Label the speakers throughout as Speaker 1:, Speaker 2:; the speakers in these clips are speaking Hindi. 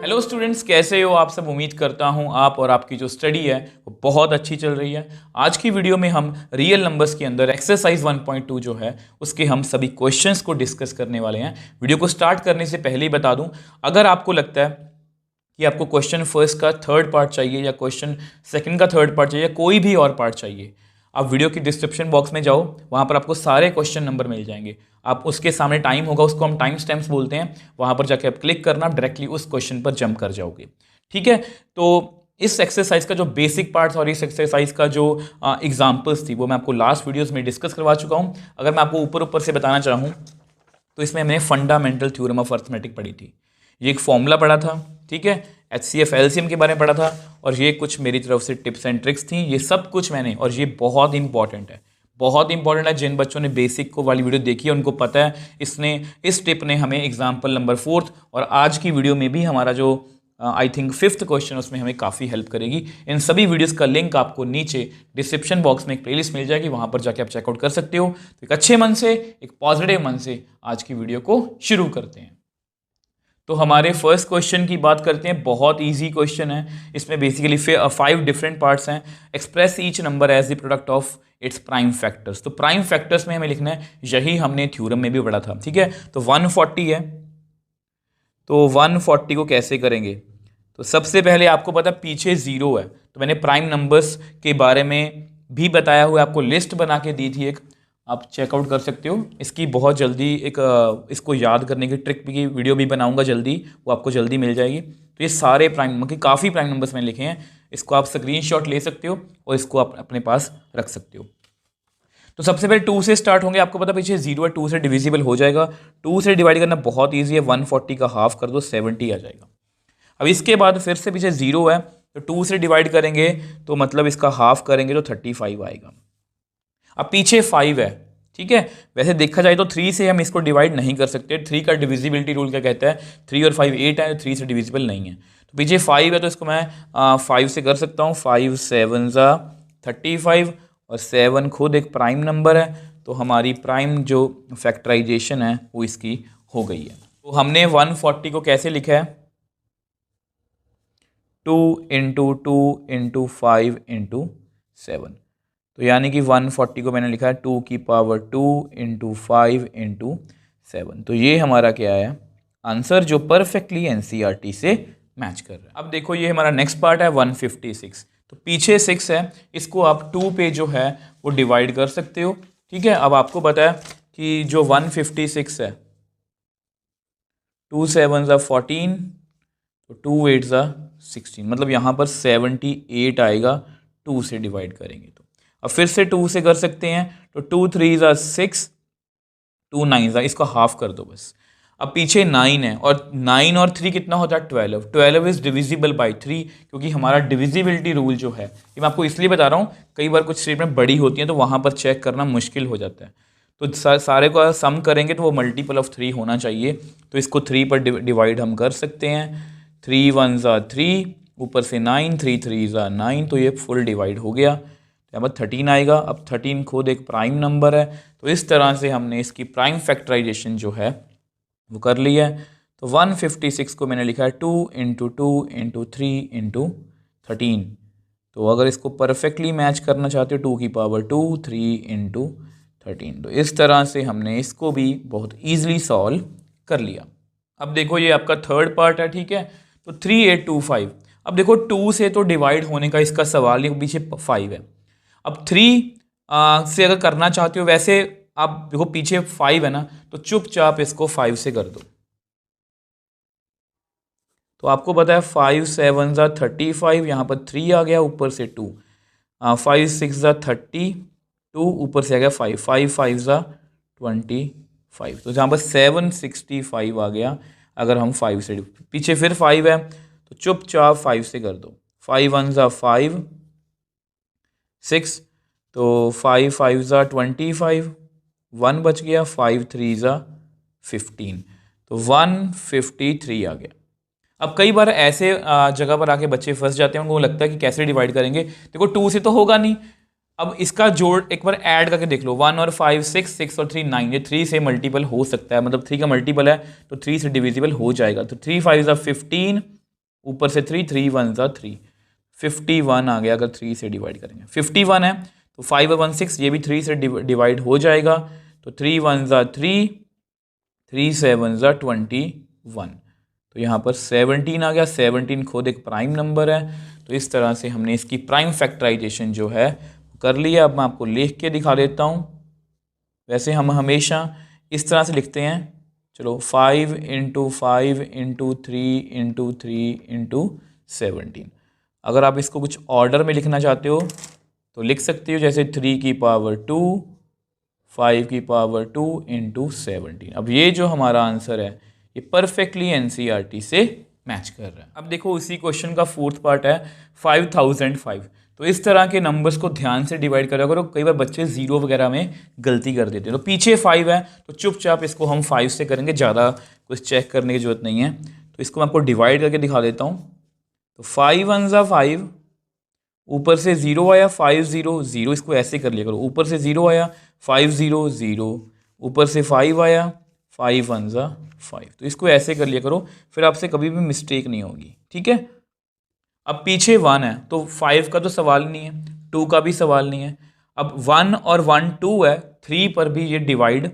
Speaker 1: हेलो स्टूडेंट्स, कैसे हो आप सब। उम्मीद करता हूं आप और आपकी जो स्टडी है वो बहुत अच्छी चल रही है। आज की वीडियो में हम रियल नंबर्स के अंदर एक्सरसाइज 1.2 जो है उसके हम सभी क्वेश्चंस को डिस्कस करने वाले हैं। वीडियो को स्टार्ट करने से पहले ही बता दूं, अगर आपको लगता है कि आपको क्वेश्चन फर्स्ट का थर्ड पार्ट चाहिए या क्वेश्चन सेकंड का थर्ड पार्ट चाहिए या कोई भी और पार्ट चाहिए, आप वीडियो की डिस्क्रिप्शन बॉक्स में जाओ, वहाँ पर आपको सारे क्वेश्चन नंबर मिल जाएंगे। आप उसके सामने टाइम होगा, उसको हम टाइम स्टैम्प्स बोलते हैं, वहाँ पर जाके आप क्लिक करना, आप डायरेक्टली उस क्वेश्चन पर जंप कर जाओगे। ठीक है, तो इस एक्सरसाइज का जो बेसिक पार्ट्स और इस एक्सरसाइज का जो एग्जाम्पल्स थी वो मैं आपको लास्ट वीडियोस में डिस्कस करवा चुका हूँ। अगर मैं आपको ऊपर ऊपर से बताना चाहूँ तो इसमें हमने फंडामेंटल थ्योरम ऑफ अर्थमेटिक पढ़ी थी, ये एक फॉर्मूला पढ़ा था, ठीक है, HCF LCM के बारे में पढ़ा था, और ये कुछ मेरी तरफ से टिप्स एंड ट्रिक्स थी, ये सब कुछ मैंने, और ये बहुत इंपॉर्टेंट है, बहुत इंपॉर्टेंट है। जिन बच्चों ने बेसिक को वाली वीडियो देखी है उनको पता है इस टिप ने हमें एग्जाम्पल नंबर 4 और आज की वीडियो में भी हमारा जो आई थिंक 5th क्वेश्चन उसमें हमें काफ़ी हेल्प करेगी। इन सभी वीडियोस का लिंक आपको नीचे डिस्क्रिप्शन बॉक्स में एक प्लेलिस्ट मिल जाएगी, वहां पर जाके आप चेकआउट कर सकते हो। तो एक अच्छे मन से, एक पॉजिटिव मन से आज की वीडियो को शुरू करते हैं। तो हमारे फर्स्ट क्वेश्चन की बात करते हैं, बहुत इजी क्वेश्चन है। इसमें बेसिकली 5 डिफरेंट पार्ट्स हैं। Express each number as the product of its prime factors. तो प्राइम फैक्टर्स में हमें लिखना है, यही हमने थ्योरम में भी पढ़ा था, ठीक है। तो 140 है, तो 140 को कैसे करेंगे। तो सबसे पहले आपको पता पीछे 0 है, तो मैंने प्राइम नंबर्स के बारे में भी बताया हुआ, आपको लिस्ट बना के दी थी एक, आप चेकआउट कर सकते हो। इसकी बहुत जल्दी एक इसको याद करने की ट्रिक की वीडियो भी बनाऊंगा जल्दी, वो आपको जल्दी मिल जाएगी। तो ये सारे प्राइम नंबर के काफ़ी प्राइम नंबर्स मैंने लिखे हैं, इसको आप स्क्रीनशॉट ले सकते हो और इसको आप अपने पास रख सकते हो। तो सबसे पहले 2 से स्टार्ट होंगे, आपको पता पीछे 0 है, 2 से डिविजिबल हो जाएगा। 2 से डिवाइड करना बहुत ईजी है, 140 का हाफ कर दो 70 आ जाएगा। अब इसके बाद फिर से पीछे 0 है, तो 2 से डिवाइड करेंगे तो मतलब इसका हाफ करेंगे तो 35 आएगा। अब पीछे 5 है, ठीक है। वैसे देखा जाए तो 3 से हम इसको डिवाइड नहीं कर सकते, 3 का डिविजिबिलिटी रूल क्या कहता है, 3 और 5 8 है, 3 से डिविजिबल नहीं है। तो पीछे 5 है तो इसको मैं 5 से कर सकता हूँ, 5 7 35 और 7 खुद एक प्राइम नंबर है, तो हमारी प्राइम जो फैक्टराइजेशन है वो इसकी हो गई है। तो हमने 140 को कैसे लिखा है, 2 × 2 × 5 × 7। तो यानी कि 140 को मैंने लिखा है 2 की पावर 2 × 5 × 7। तो ये हमारा क्या है आंसर, जो परफेक्टली NCERT से मैच कर रहा है। अब देखो ये हमारा नेक्स्ट पार्ट है 156। तो पीछे 6 है, इसको आप 2 पे जो है वो डिवाइड कर सकते हो, ठीक है। अब आपको पता है कि जो 156 है, 2 7 14, तो 2 8 16, मतलब यहाँ पर 78 आएगा 2 से डिवाइड करेंगे तो। अब फिर से 2 से कर सकते हैं, तो 2 3 6, 2 9 इसको हाफ कर दो बस। अब पीछे 9 है, और 9 और 3 कितना होता है 12। 12 इज डिविजिबल बाई 3, क्योंकि हमारा डिविजिबिलिटी रूल जो है, ये मैं आपको इसलिए बता रहा हूँ, कई बार कुछ स्टेटमेंट बड़ी होती हैं तो वहाँ पर चेक करना मुश्किल हो जाता है। तो सारे को सम करेंगे तो वो मल्टीपल ऑफ 3 होना चाहिए, तो इसको 3 पर डिवाइड हम कर सकते हैं। 3 1 3, ऊपर से 9, 3 3 9, तो ये फुल डिवाइड हो गया, यहाँ पर 13 आएगा। अब 13 खुद एक प्राइम नंबर है, तो इस तरह से हमने इसकी प्राइम फैक्टराइजेशन जो है वो कर ली है। तो 156 को मैंने लिखा है 2 × 2 × 3 × 13। तो अगर इसको परफेक्टली मैच करना चाहते हो 2 की पावर 2 3 × 13, तो इस तरह से हमने इसको भी बहुत ईजिली सॉल्व कर लिया। अब देखो ये आपका थर्ड पार्ट है, ठीक है। तो 3825, अब देखो 2 से तो डिवाइड होने का इसका सवाल नहीं, पीछे 5 है। अब 3 से अगर करना चाहते हो, वैसे आप देखो पीछे 5 है ना, तो चुपचाप इसको 5 से कर दो। तो आपको पता है 5 7 35, यहाँ पर 3 आ गया, ऊपर से 2, 5 6 32, ऊपर से आ गया 5, 5 5 25, तो जहाँ पर 765 आ गया। अगर हम 5 से, पीछे फिर 5 है तो चुपचाप 5 से कर दो। 5 1 5 6, तो 5 5 25, 1 बच गया, 5 3 15, तो 153 आ गया। अब कई बार ऐसे जगह पर आके बच्चे फंस जाते हैं, उनको लगता है कि कैसे डिवाइड करेंगे। देखो 2 से तो होगा नहीं, अब इसका जोड़ एक बार ऐड करके देख लो, 1 और 5 6, 6 और 3 9, ये 3 से मल्टीपल हो सकता है, मतलब 3 का मल्टीपल है तो 3 से डिविजिबल हो जाएगा। तो 3 5 15, ऊपर से 3, 3 1 ज़ा 3, 51 आ गया अगर 3 से डिवाइड करेंगे। 51 है तो 5 और 1 6, ये भी 3 से डिवाइड हो जाएगा। तो 3 1 ज़ा 3, 3 7 ज़ा 21, तो यहाँ पर 17 आ गया। 17 खुद एक प्राइम नंबर है, तो इस तरह से हमने इसकी प्राइम फैक्टराइजेशन जो है कर लिया। अब मैं आपको लिख के दिखा देता हूँ। वैसे हम हमेशा इस तरह से लिखते हैं, चलो 5 × 5 × 3 × 3 × 17। अगर आप इसको कुछ ऑर्डर में लिखना चाहते हो तो लिख सकते हो, जैसे 3 की पावर 2, 5 की पावर 2 × 17। अब ये जो हमारा आंसर है ये परफेक्टली एनसीईआरटी से मैच कर रहा है। अब देखो उसी क्वेश्चन का फोर्थ पार्ट है 5005। तो इस तरह के नंबर्स को ध्यान से डिवाइड करा करो, कई बार बच्चे जीरो वगैरह में गलती कर देते हैं। तो पीछे 5 है तो चुपचाप इसको हम 5 से करेंगे, ज़्यादा कुछ चेक करने की जरूरत नहीं है। तो इसको मैं आपको डिवाइड करके दिखा देता हूँ। तो 5 1 ज़ा 5, ऊपर से 0 आया, 5 0 0, इसको ऐसे कर लिया करो। ऊपर से 0 आया, 5 0 0, ऊपर से 5 आया, 5 1 ज़ा 5, तो इसको ऐसे कर लिया करो, फिर आपसे कभी भी मिस्टेक नहीं होगी, ठीक है। अब पीछे 1 है तो 5 का तो सवाल नहीं है, 2 का भी सवाल नहीं है। अब 1 और 1 2 है, 3 पर भी ये डिवाइड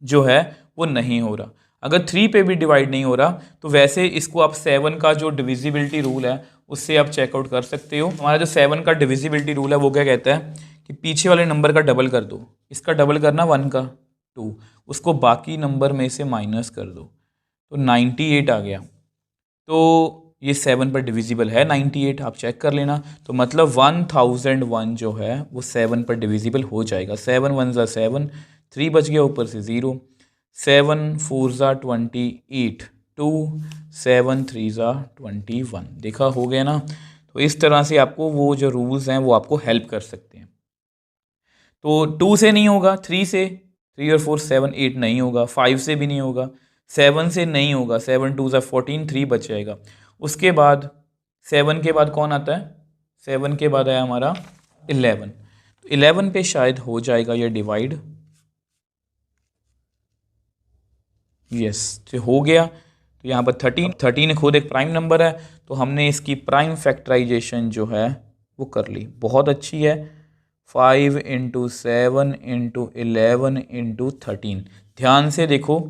Speaker 1: जो है वो नहीं हो रहा। अगर 3 पे भी डिवाइड नहीं हो रहा तो वैसे इसको आप 7 का जो डिविजिबिलिटी रूल है उससे आप चेकआउट कर सकते हो। हमारा जो 7 का डिविजिबिलिटी रूल है वो क्या कहता है कि पीछे वाले नंबर का डबल कर दो, इसका डबल करना 1 का 2, उसको बाकी नंबर में से माइनस कर दो, तो 98 आ गया। तो ये 7 पर डिविजिबल है 98, आप चेक कर लेना। तो मतलब 1001 जो है वो 7 पर डिविजिबल हो जाएगा। 7 1 ज़ा 7, 3 बच गया ऊपर से 0, 7 4 ज़ा 28, 2 7 3 ज़ा 21, देखा हो गया ना। तो इस तरह से आपको वो जो रूल्स हैं वो आपको हेल्प कर सकते हैं। तो 2 से नहीं होगा, 3 से, 3 और 4 7 8 नहीं होगा, 5 से भी नहीं होगा, 7 से नहीं होगा, 7 2 ज़ा 14, 3 बच जाएगा। उसके बाद 7 के बाद कौन आता है, 7 के बाद आया हमारा 11, तो 11 पे शायद हो जाएगा ये डिवाइड, यस तो हो गया। तो यहाँ पर 13 खुद एक प्राइम नंबर है, तो हमने इसकी प्राइम फैक्टराइजेशन जो है वो कर ली, बहुत अच्छी है। 5 × 7 × 11 × 13, ध्यान से देखो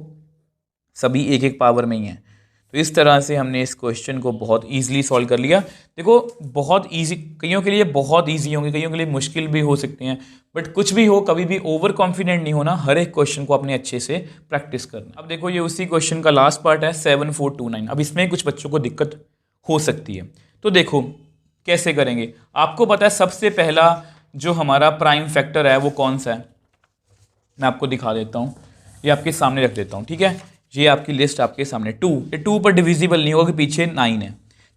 Speaker 1: सभी एक एक पावर में ही है। तो इस तरह से हमने इस क्वेश्चन को बहुत ईजिली सॉल्व कर लिया। देखो बहुत ईजी, कईयों के लिए बहुत ईजी होंगे, कईयों के लिए मुश्किल भी हो सकते हैं, बट कुछ भी हो कभी भी ओवर कॉन्फिडेंट नहीं होना, हर एक क्वेश्चन को अपने अच्छे से प्रैक्टिस करना। अब देखो ये उसी क्वेश्चन का लास्ट पार्ट है 7429। अब इसमें कुछ बच्चों को दिक्कत हो सकती है, तो देखो कैसे करेंगे। आपको पता है सबसे पहला जो हमारा प्राइम फैक्टर है वो कौन सा है, मैं आपको दिखा देता हूँ, ये आपके सामने रख देता हूँ, ठीक है। ये आपकी लिस्ट आपके सामने 2, ये 2 पर डिविजिबल नहीं होगा कि पीछे 9 है,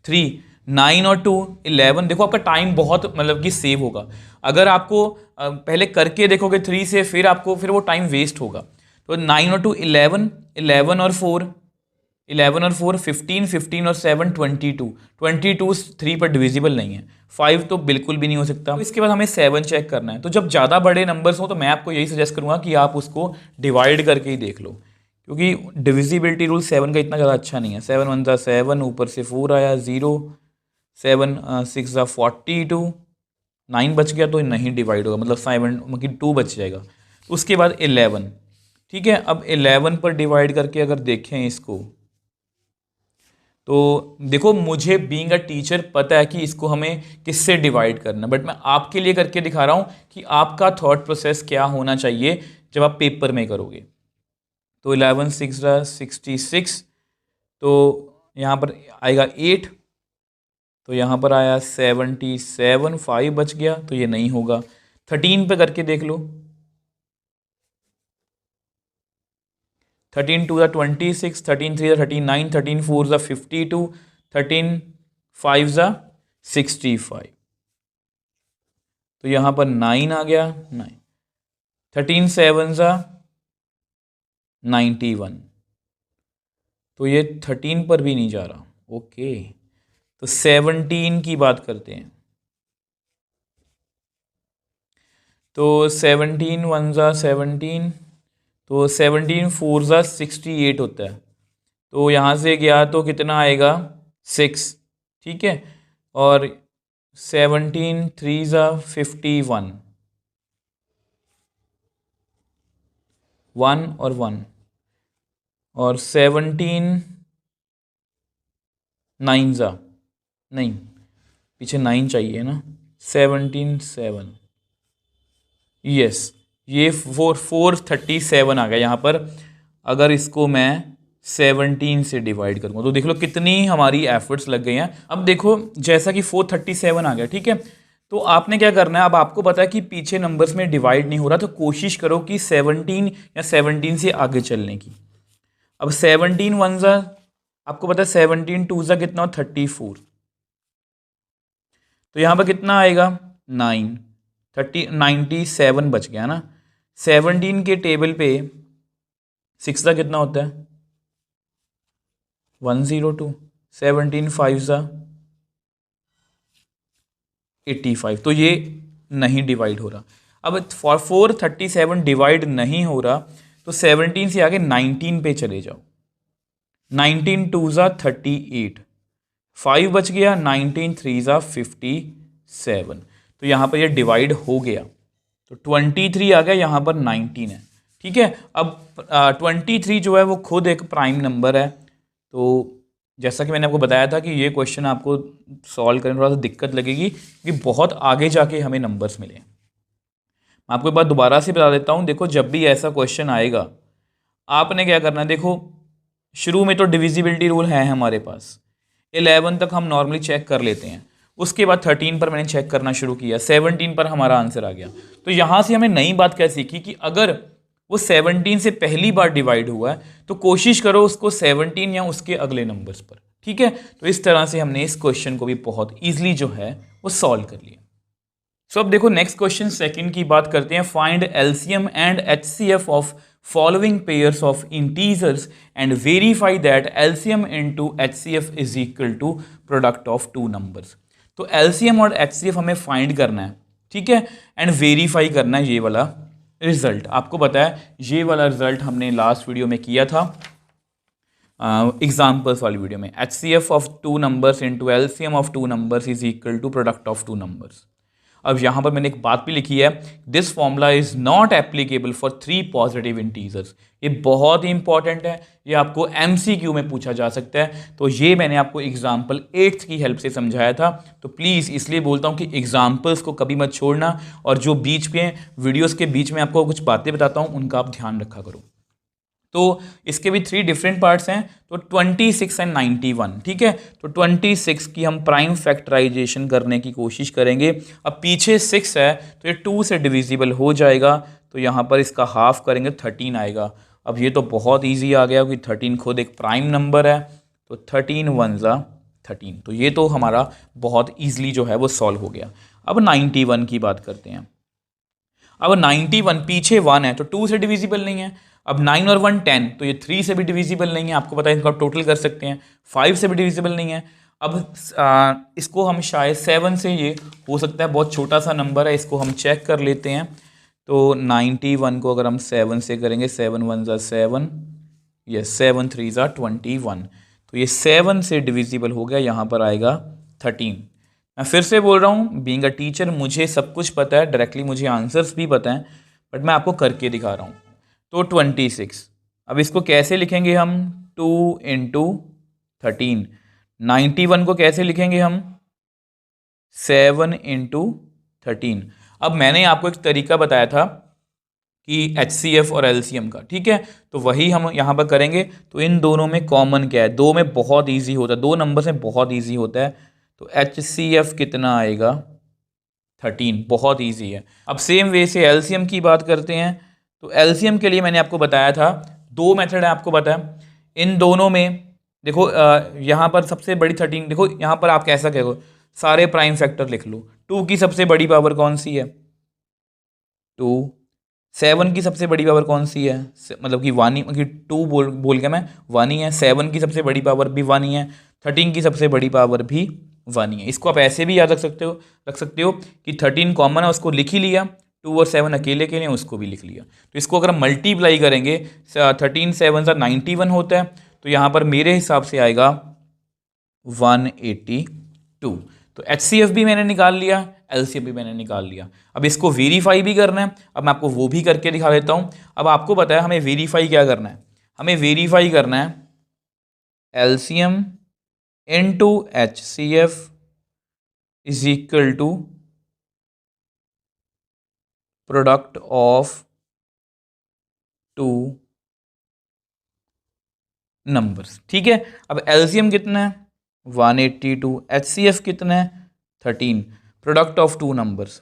Speaker 1: 3 9 और 2 11। देखो आपका टाइम बहुत मतलब कि सेव होगा। अगर आपको पहले करके देखोगे 3 से, फिर वो टाइम वेस्ट होगा। तो 9 और 2 11, 11 और 4 11 और 4 15, 15 और 7 22, 22 3 पर डिविजिबल नहीं है, 5 तो बिल्कुल भी नहीं हो सकता। तो इसके बाद हमें 7 चेक करना है। तो जब ज़्यादा बड़े नंबर्स हो तो मैं आपको यही सजेस्ट करूँगा कि आप उसको डिवाइड करके ही देख लो, क्योंकि डिविजिबिलिटी रूल 7 का इतना ज़्यादा अच्छा नहीं है। 7 1 ज़ा 7, ऊपर से 4 आया 0, 7 6 ज़ा 42, 9 बच गया तो नहीं डिवाइड होगा, मतलब 7 मतलब 2 बच जाएगा। उसके बाद 11, ठीक है। अब 11 पर डिवाइड करके अगर देखें इसको, तो देखो मुझे बीइंग अ टीचर पता है कि इसको हमें किससे डिवाइड करना, बट मैं आपके लिए करके दिखा रहा हूँ कि आपका थॉट प्रोसेस क्या होना चाहिए जब आप पेपर में करोगे। तो 11 6 66, तो यहाँ पर आएगा 8, तो यहाँ पर आया 77, 5 बच गया तो ये नहीं होगा। 13 पे करके देख लो, 13 2 ज़ा 26, 13 3 ज़ा 39, 13 4 ज़ा 52, 13 5 ज़ा 65, तो यहाँ पर 9 आ गया 9, 13 7 ज़ा 91, तो ये 13 पर भी नहीं जा रहा। ओके, तो 17 की बात करते हैं। तो 17 1 ज़ा 17, तो 17 4 ज़ा 68 होता है, तो यहाँ से गया तो कितना आएगा 6, ठीक है, और 17 3 ज़ा 51, 1 और 1, और 17 9 ज़ा, नहीं पीछे 9 चाहिए ना, 17 7, यस, ये 437 आ गया यहाँ पर। अगर इसको मैं 17 से डिवाइड करूँगा तो देख लो कितनी हमारी एफर्ट्स लग गई हैं। अब देखो जैसा कि 437 आ गया, ठीक है, तो आपने क्या करना है, अब आपको पता है कि पीछे नंबर्स में डिवाइड नहीं हो रहा, तो कोशिश करो कि 17 या 17 से आगे चलने की। अब 17 1 ज़ा, आपको पता है 17 2 ज़ा कितना हो, 34, तो यहाँ पर कितना आएगा 9, 97 बच गया ना। 17 के टेबल पे 6 ज़ा कितना होता है 102, 17 5 ज़ा 85, तो ये नहीं डिवाइड हो रहा। अब 437 डिवाइड नहीं हो रहा, तो 17 से आगे 19 पे चले जाओ। 19 2 ज़ा 38, 5 बच गया, 19 3 ज़ा 57, तो यहाँ पर ये डिवाइड हो गया, तो 23 आ गया, यहाँ पर 19 है, ठीक है। अब 23 जो है वो खुद एक प्राइम नंबर है, तो जैसा कि मैंने आपको बताया था कि ये क्वेश्चन आपको सॉल्व करने में थोड़ा सा दिक्कत लगेगी, क्योंकि बहुत आगे जाके हमें नंबर्स मिले। मैं आपको एक बार दोबारा से बता देता हूँ, देखो जब भी ऐसा क्वेश्चन आएगा आपने क्या करना है, देखो शुरू में तो डिविजिबिलिटी रूल है हमारे पास, 11 तक हम नॉर्मली चेक कर लेते हैं, उसके बाद 13 पर मैंने चेक करना शुरू किया, 17 पर हमारा आंसर आ गया। तो यहाँ से हमें नई बात क्या सीखी कि अगर वो 17 से पहली बार डिवाइड हुआ है तो कोशिश करो उसको 17 या उसके अगले नंबर्स पर, ठीक है। तो इस तरह से हमने इस क्वेश्चन को भी बहुत ईजिली जो है वो सॉल्व कर लिया। सो अब देखो नेक्स्ट क्वेश्चन सेकंड की बात करते हैं। Find LCM and HCF of following pairs of integers and verify that LCM into HCF is equal to product of two numbers. तो एलसीएम और एचसीएफ हमें फाइंड करना है, ठीक है, एंड वेरीफाई करना है ये वाला रिजल्ट। आपको पता है ये वाला रिजल्ट हमने लास्ट वीडियो में किया था, एग्जाम्पल्स वाली वीडियो में, HCF of two numbers into LCM of two numbers is equal to product of two numbers. अब यहाँ पर मैंने एक बात भी लिखी है, this formula is not applicable for 3 positive integers. ये बहुत ही इंपॉर्टेंट है, ये आपको एमसीक्यू में पूछा जा सकता है। तो ये मैंने आपको एग्जाम्पल 8 की हेल्प से समझाया था, तो प्लीज़ इसलिए बोलता हूँ कि एग्जाम्पल्स को कभी मत छोड़ना, और जो बीच में वीडियोज़ के बीच में आपको कुछ बातें बताता हूँ उनका आप ध्यान रखा करो। तो इसके भी 3 डिफरेंट पार्ट्स हैं, तो 26 एंड 91, ठीक है। तो 26 की हम प्राइम फैक्टराइजेशन करने की कोशिश करेंगे। अब पीछे 6 है तो ये 2 से डिविजिबल हो जाएगा, तो यहाँ पर इसका हाफ करेंगे 13 आएगा। अब ये तो बहुत इजी आ गया क्योंकि 13 खुद एक प्राइम नंबर है, तो 13 1 ज़ा 13, तो ये तो हमारा बहुत ईजिली जो है वो सॉल्व हो गया। अब 91 की बात करते हैं। अब 91 पीछे 1 है तो 2 से डिविजिबल नहीं है। अब 9 और 1 10, तो ये 3 से भी डिविजिबल नहीं है, आपको पता है इनको आप टोटल कर सकते हैं। 5 से भी डिविजिबल नहीं है। अब इसको हम शायद 7 से, ये हो सकता है बहुत छोटा सा नंबर है, इसको हम चेक कर लेते हैं। तो 91 को अगर हम 7 से करेंगे, 7 1 ज़ा 7, यस 7 3 ज़ा 21, तो ये 7 से डिविजिबल हो गया, यहाँ पर आएगा 13। मैं फिर से बोल रहा हूँ, बीइंग अ टीचर मुझे सब कुछ पता है, डायरेक्टली मुझे आंसर्स भी पता हैं, बट मैं आपको करके दिखा रहा हूँ। तो 26, अब इसको कैसे लिखेंगे हम, 2 इंटू 13। 91 को कैसे लिखेंगे हम, 7 इंटू 13। अब मैंने आपको एक तरीका बताया था कि HCF और LCM का, ठीक है, तो वही हम यहाँ पर करेंगे। तो इन दोनों में कॉमन क्या है, 2 में बहुत ईजी होता है, 2 नंबर में बहुत ईजी होता है, तो HCF कितना आएगा 13, बहुत ईजी है। अब सेम वे से LCM की बात करते हैं। तो LCM के लिए मैंने आपको बताया था 2 मेथड है, आपको पता है। इन दोनों में देखो यहाँ पर सबसे बड़ी 13, देखो यहाँ पर आप कैसा कहो, सारे प्राइम फैक्टर लिख लो। 2 की सबसे बड़ी पावर कौन सी है, 2। 7 की सबसे बड़ी पावर कौन सी है, मतलब कि 1 ही, 2 बोल गया मैं, 1 ही है। 7 की सबसे बड़ी पावर भी 1 ही है। 13 की सबसे बड़ी पावर भी 1 ही है। इसको आप ऐसे भी याद रख सकते हो कि 13 कॉमन है, उसको लिख ही लिया, 2 और 7 अकेले के लिए उसको भी लिख लिया। तो इसको अगर हम मल्टीप्लाई करेंगे, 13 7 91 होता है, तो यहाँ पर मेरे हिसाब से आएगा 180 2। तो HCF भी मैंने निकाल लिया, LCM भी मैंने निकाल लिया। अब इसको वेरीफाई भी करना है, अब मैं आपको वो भी करके दिखा देता हूँ। अब आपको पता है हमें वेरीफाई क्या करना है, हमें वेरीफाई करना है LCM into HCF is equal to product of two numbers. ठीक है, अब LCM कितना है 182, HCF कितना है 13, प्रोडक्ट ऑफ टू नंबर्स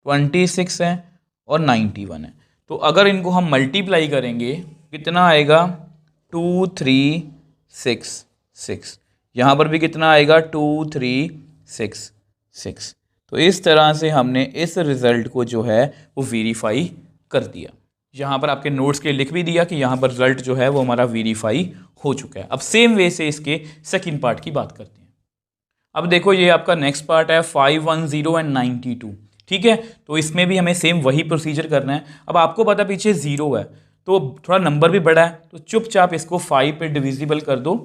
Speaker 1: 26 है और 91 है। तो अगर इनको हम मल्टीप्लाई करेंगे कितना आएगा 2366, यहाँ पर भी कितना आएगा 2366। तो इस तरह से हमने इस रिजल्ट को जो है वो वेरीफाई कर दिया। यहाँ पर आपके नोट्स के लिख भी दिया कि यहाँ पर रिजल्ट जो है वो हमारा वेरीफाई हो चुका है। अब सेम वे से इसके सेकंड पार्ट की बात करते हैं। अब देखो ये आपका नेक्स्ट पार्ट है 510 एंड 92। ठीक है, तो इसमें भी हमें सेम वही प्रोसीजर करना है। अब आपको पता पीछे 0 है तो थोड़ा नंबर भी बड़ा है, तो चुपचाप इसको 5 पे डिविजिबल कर दो।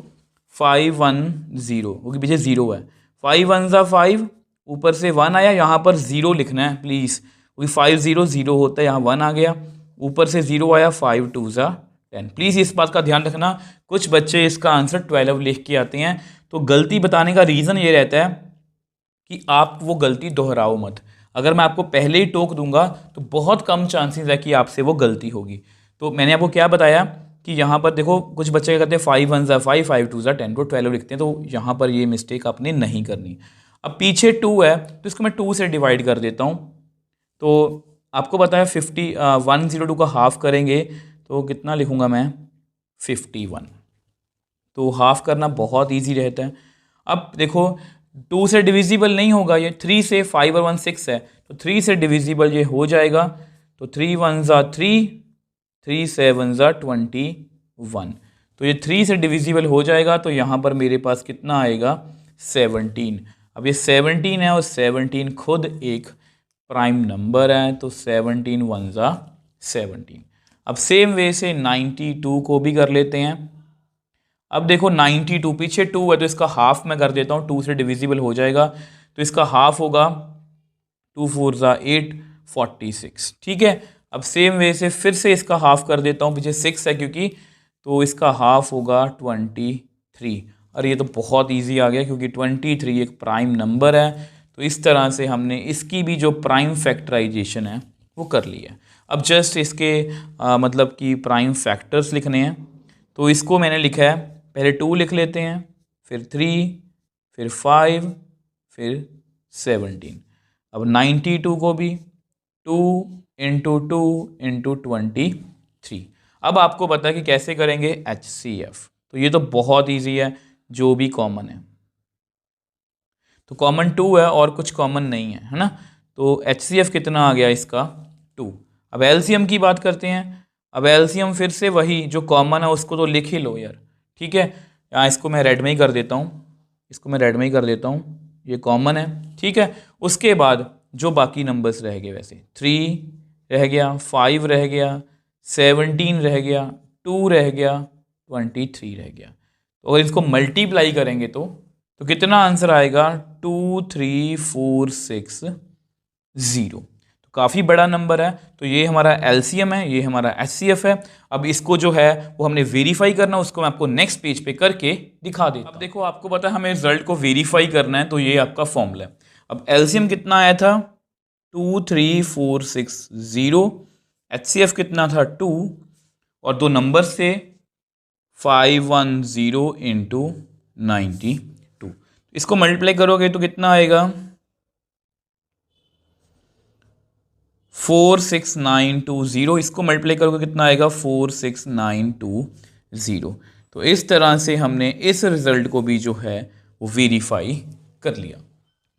Speaker 1: 510 क्योंकि पीछे 0 है, 5 1 ज़ा 5, ऊपर से 1 आया, यहाँ पर 0 लिखना है प्लीज़, क्योंकि 500 होता है, यहाँ 1 आ गया, ऊपर से 0 आया, 5 2 ज़ा 10। प्लीज़ इस बात का ध्यान रखना, कुछ बच्चे इसका आंसर 12 लिख के आते हैं, तो गलती बताने का रीज़न ये रहता है कि आप वो गलती दोहराओ मत। अगर मैं आपको पहले ही टोक दूंगा तो बहुत कम चांसेस है कि आपसे वो गलती होगी। तो मैंने आपको क्या बताया कि यहाँ पर देखो कुछ बच्चे क्या करते हैं 5 1 ज़ा 5, 5 2 ज़ा 10 को 12 लिखते हैं, तो यहाँ पर ये मिस्टेक आपने नहीं करनी। अब पीछे 2 है तो इसको मैं 2 से डिवाइड कर देता हूँ। तो आपको पता है 102 का हाफ करेंगे तो कितना लिखूँगा मैं 51। तो हाफ करना बहुत ईजी रहता है। अब देखो 2 से डिविजिबल नहीं होगा ये, 3 से 5 और 1 6 है, तो 3 से डिविजिबल ये हो जाएगा। तो 3 1 ज़ा 3, 3 7 ज़ा 21, तो ये 3 से डिविजिबल हो जाएगा। तो यहाँ पर मेरे पास कितना आएगा 17। अब ये 17 है और 17 खुद एक प्राइम नंबर है, तो 17 1 ज़ा 17। अब सेम वे से 92 को भी कर लेते हैं। अब देखो 92 पीछे 2 है तो इसका हाफ मैं कर देता हूँ, 2 से डिविजिबल हो जाएगा, तो इसका हाफ होगा 2 4 ज़ा 8, 46। ठीक है, अब सेम वे से फिर से इसका हाफ कर देता हूँ, पीछे 6 है क्योंकि, तो इसका हाफ होगा 23। और ये तो बहुत इजी आ गया क्योंकि 23 एक प्राइम नंबर है। तो इस तरह से हमने इसकी भी जो प्राइम फैक्टराइजेशन है वो कर ली है। अब जस्ट इसके मतलब कि प्राइम फैक्टर्स लिखने हैं, तो इसको मैंने लिखा है, पहले 2 लिख लेते हैं, फिर 3, फिर 5, फिर 17। अब 92 को भी 2 इंटू 2 इंटू 23। अब आपको पता है कि कैसे करेंगे HCF, तो ये तो बहुत इजी है, जो भी कॉमन है। तो कॉमन 2 है और कुछ कॉमन नहीं है ना, तो HCF कितना आ गया इसका 2। अब LCM की बात करते हैं। अब LCM फिर से वही जो कॉमन है उसको तो लिख ही लो यार। ठीक है, यहाँ इसको मैं रेड में ही कर देता हूँ, इसको मैं रेड में ही कर देता हूँ, ये कॉमन है। ठीक है, उसके बाद जो बाकी नंबर्स रह गए, वैसे 3 रह गया, 5 रह गया, 17 रह गया, 2 रह गया, 23 रह गया। तो अगर इसको मल्टीप्लाई करेंगे तो कितना आंसर आएगा 23460। तो काफ़ी बड़ा नंबर है। तो ये हमारा LCM है, ये हमारा HCF है। अब इसको जो है वो हमने वेरीफाई करना, उसको मैं आपको नेक्स्ट पेज पे करके दिखा देता हूं। अब देखो आपको पता है हमें रिजल्ट को वेरीफाई करना है, तो ये आपका फॉर्मूला है। अब LCM कितना आया था 23460, HCF कितना था 2, और दो नंबर से 510 इंटू 92। इसको मल्टीप्लाई करोगे तो कितना आएगा 46920। इसको मल्टीप्लाई करोगे कितना आएगा 46920। तो इस तरह से हमने इस रिजल्ट को भी जो है वो वेरीफाई कर लिया।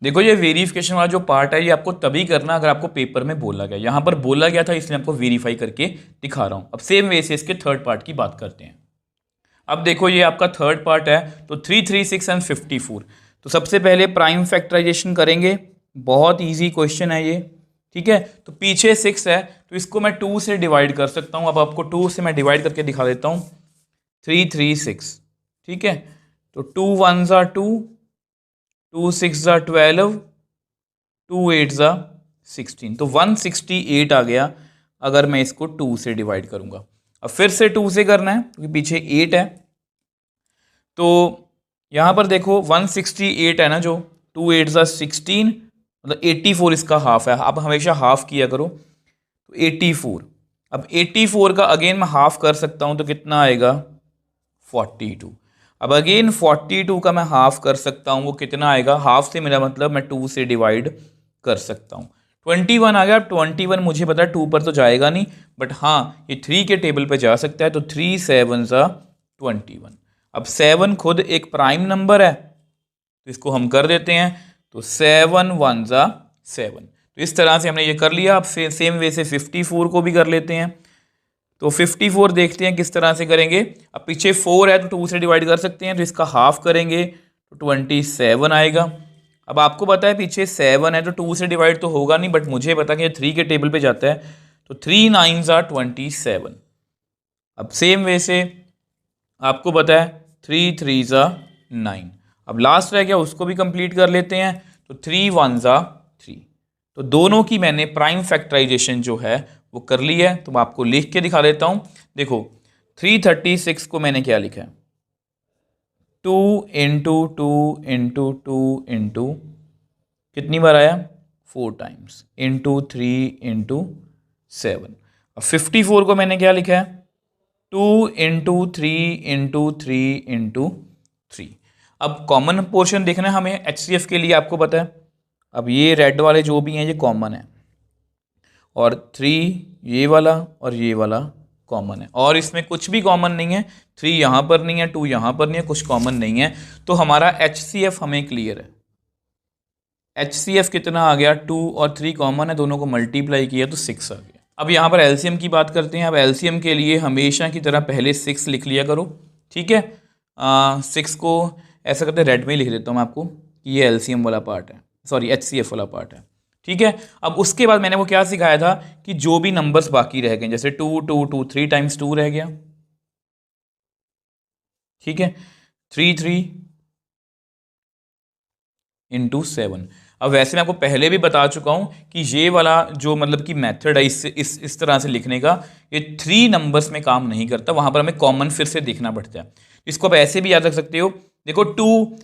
Speaker 1: देखो ये वेरिफिकेशन वाला जो पार्ट है ये आपको तभी करना अगर आपको पेपर में बोला गया, यहाँ पर बोला गया था इसलिए आपको वेरीफाई करके दिखा रहा हूँ। अब सेम वे से इसके थर्ड पार्ट की बात करते हैं। अब देखो ये आपका थर्ड पार्ट है, तो 336 एंड 54। तो सबसे पहले प्राइम फैक्टराइजेशन करेंगे, बहुत इजी क्वेश्चन है ये। ठीक है, तो पीछे 6 है तो इसको मैं 2 से डिवाइड कर सकता हूँ। अब आपको 2 से मैं डिवाइड करके दिखा देता हूँ, 336। ठीक है, तो 2 1 ज़ा 2, 2 6 ज़ा 12, 2 8 ज़ा 16, तो 168 आ गया अगर मैं इसको 2 से डिवाइड करूंगा। अब फिर से 2 से करना है क्योंकि पीछे 8 है, तो यहाँ पर देखो 168 है ना, जो 2 8 ज़ा 16, मतलब 84 इसका हाफ है। आप हमेशा हाफ किया करो, तो 84। अब 84 का अगेन मैं हाफ कर सकता हूँ तो कितना आएगा 42। अब अगेन 42 का मैं हाफ कर सकता हूँ, वो कितना आएगा, हाफ से मेरा मतलब मैं 2 से डिवाइड कर सकता हूँ। 21 आ गया। अब 21 मुझे पता है 2 पर तो जाएगा नहीं, बट हाँ ये 3 के टेबल पे जा सकता है, तो 3 7 ज़ा 21। अब 7 खुद एक प्राइम नंबर है, तो इसको हम कर देते हैं, तो 7 1 ज़ा 7। तो इस तरह से हमने ये कर लिया। अब सेम वे से 54 को भी कर लेते हैं, तो 54 देखते हैं किस तरह से करेंगे। अब पीछे 4 है तो 2 से डिवाइड कर सकते हैं, तो इसका हाफ करेंगे तो 27 आएगा। अब आपको पता है पीछे 7 है तो 2 से डिवाइड तो होगा नहीं, बट मुझे पता कि ये 3 के टेबल पे जाता है, तो 3 9 ज़ा 27। अब सेम वे से आपको पता है 3 3 ज़ा 9। अब लास्ट रह गया, उसको भी कंप्लीट कर लेते हैं, तो 3 1 ज़ा 3। तो दोनों की मैंने प्राइम फैक्टराइजेशन जो है वो कर ली है, तो मैं आपको लिख के दिखा देता हूँ। देखो 336 को मैंने क्या लिखा है, 2 इंटू 2 इंटू 2 इंटू कितनी बार आया 4 टाइम्स, इंटू 3 इंटू 7। अब 54 को मैंने क्या लिखा है, 2 इंटू 3 इंटू 3 इंटू 3। अब कॉमन पोर्शन देखना है हमें HCF के लिए, आपको पता है। अब ये रेड वाले जो भी हैं ये कॉमन है, और 3 ये वाला और ये वाला कॉमन है, और इसमें कुछ भी कॉमन नहीं है। 3 यहाँ पर नहीं है, 2 यहाँ पर नहीं है, कुछ कॉमन नहीं है, तो हमारा HCF हमें क्लियर है। HCF कितना आ गया, 2 और 3 कॉमन है, दोनों को मल्टीप्लाई किया तो 6 आ गया। अब यहाँ पर LCM की बात करते हैं। अब LCM के लिए हमेशा की तरह पहले 6 लिख लिया करो, ठीक है। 6 को ऐसा करते रेड में ही लिख देता हूँ मैं आपको कि ये LCM वाला पार्ट है, सॉरी HCF वाला पार्ट है, ठीक है। अब उसके बाद मैंने वो क्या सिखाया था कि जो भी नंबर्स बाकी रह गए, जैसे 2 2 2 3 टाइम्स 2 रह गया, ठीक है, 3 3 इंटू 7। अब वैसे मैं आपको पहले भी बता चुका हूं कि ये वाला जो मतलब कि मेथड है इस तरह से लिखने का, ये 3 नंबर्स में काम नहीं करता, वहां पर हमें कॉमन फिर से देखना पड़ता है। इसको आप ऐसे भी याद रख सकते हो। देखो 2,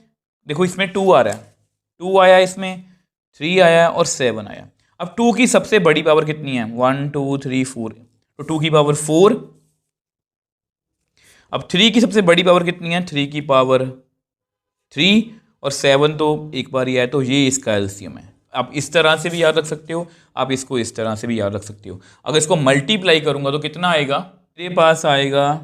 Speaker 1: देखो इसमें 2 आ रहा है, 2 आया, इसमें 3 आया और 7 आया। अब 2 की सबसे बड़ी पावर कितनी है, 1 2 3 4, तो 2 की पावर 4। अब 3 की सबसे बड़ी पावर कितनी है, 3 की पावर 3, और 7 तो एक बार ही आया, तो ये इसका एलसीएम है। आप इस तरह से भी याद रख सकते हो, आप इसको इस तरह से भी याद रख सकते हो। अगर इसको मल्टीप्लाई करूंगा तो कितना आएगा, मेरे पास आएगा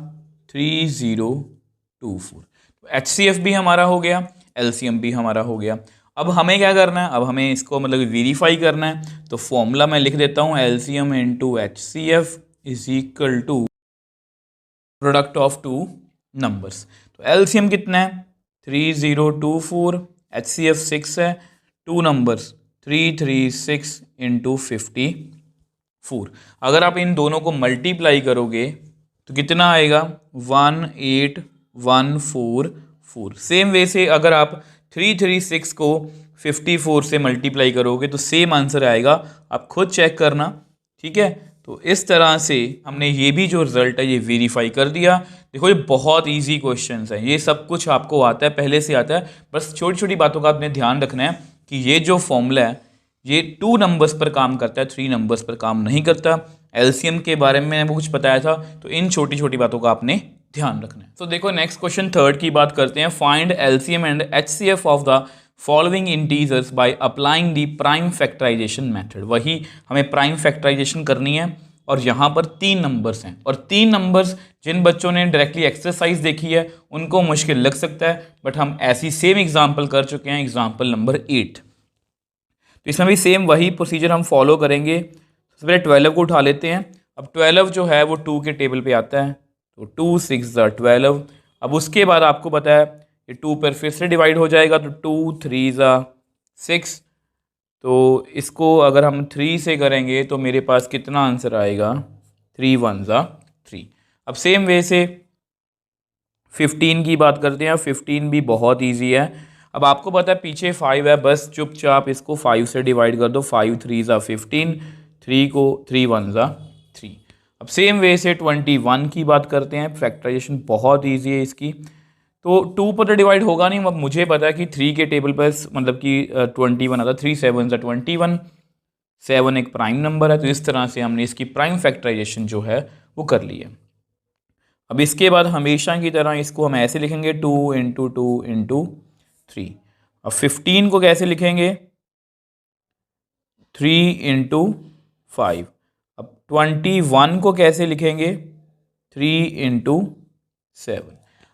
Speaker 1: 3024। HCF भी हमारा हो गया, LCM भी हमारा हो गया। अब हमें क्या करना है, अब हमें इसको मतलब वेरीफाई करना है, तो फॉर्मूला मैं लिख देता हूँ, LCM into HCF is equal to product of 2 numbers. तो LCM कितना है 3024, HCF 6 है, 2 नंबर्स 336 इंटू 54। अगर आप इन दोनों को मल्टीप्लाई करोगे तो कितना आएगा 18144। सेम वे से अगर आप 336 को 54 से मल्टीप्लाई करोगे तो सेम आंसर आएगा, आप खुद चेक करना, ठीक है। तो इस तरह से हमने ये भी जो रिजल्ट है ये वेरीफाई कर दिया। देखो ये बहुत इजी क्वेश्चंस है, ये सब कुछ आपको आता है, पहले से आता है, बस छोटी छोटी बातों का आपने ध्यान रखना है कि ये जो फॉर्मूला है ये 2 नंबर्स पर काम करता है, 3 नंबर्स पर काम नहीं करता। LCM के बारे में मैंने कुछ बताया था, तो इन छोटी छोटी बातों का आपने ध्यान रखना है। तो देखो नेक्स्ट क्वेश्चन 3 की बात करते हैं। Find LCM and HCF of the following integers by applying the prime factorisation method. वही हमें प्राइम फैक्टराइजेशन करनी है, और यहाँ पर 3 नंबर्स हैं, और 3 नंबर्स जिन बच्चों ने डायरेक्टली एक्सरसाइज देखी है उनको मुश्किल लग सकता है, बट हम ऐसी सेम एग्जाम्पल कर चुके हैं, एग्जाम्पल नंबर 8। तो इसमें भी सेम वही प्रोसीजर हम फॉलो करेंगे। सबसे पहले 12 को उठा लेते हैं। अब 12 जो है वो 2 के टेबल पे आता है, तो 2 6 ज़ा 12। अब उसके बाद आपको पता है ये 2 पर फिर से डिवाइड हो जाएगा, तो 2 3 ज़ा 6। तो इसको अगर हम 3 से करेंगे तो मेरे पास कितना आंसर आएगा, 3 1 ज़ा 3। अब सेम वे से 15 की बात करते हैं। 15 भी बहुत ईजी है। अब आपको पता है पीछे 5 है, बस चुपचाप इसको 5 से डिवाइड कर दो। 5 3 ज़ा 15, 3 को 3 1 ज़ा 3। अब सेम वे से 21 की बात करते हैं। फैक्टराइजेशन बहुत ईजी है इसकी। तो 2 पर तो डिवाइड होगा नहीं, अब मुझे पता है कि 3 के टेबल पर मतलब कि 21 आता है। 3 7 ज़ा 21, 7 एक प्राइम नंबर है, तो इस तरह से हमने इसकी प्राइम फैक्टराइजेशन जो है वो कर ली है। अब इसके बाद हमेशा की तरह इसको हम ऐसे लिखेंगे 2 इंटू 2 इंटू 3। अब 15 को कैसे लिखेंगे? 3 इंटू 5। अब 21 को कैसे लिखेंगे? 3 इंटू 7।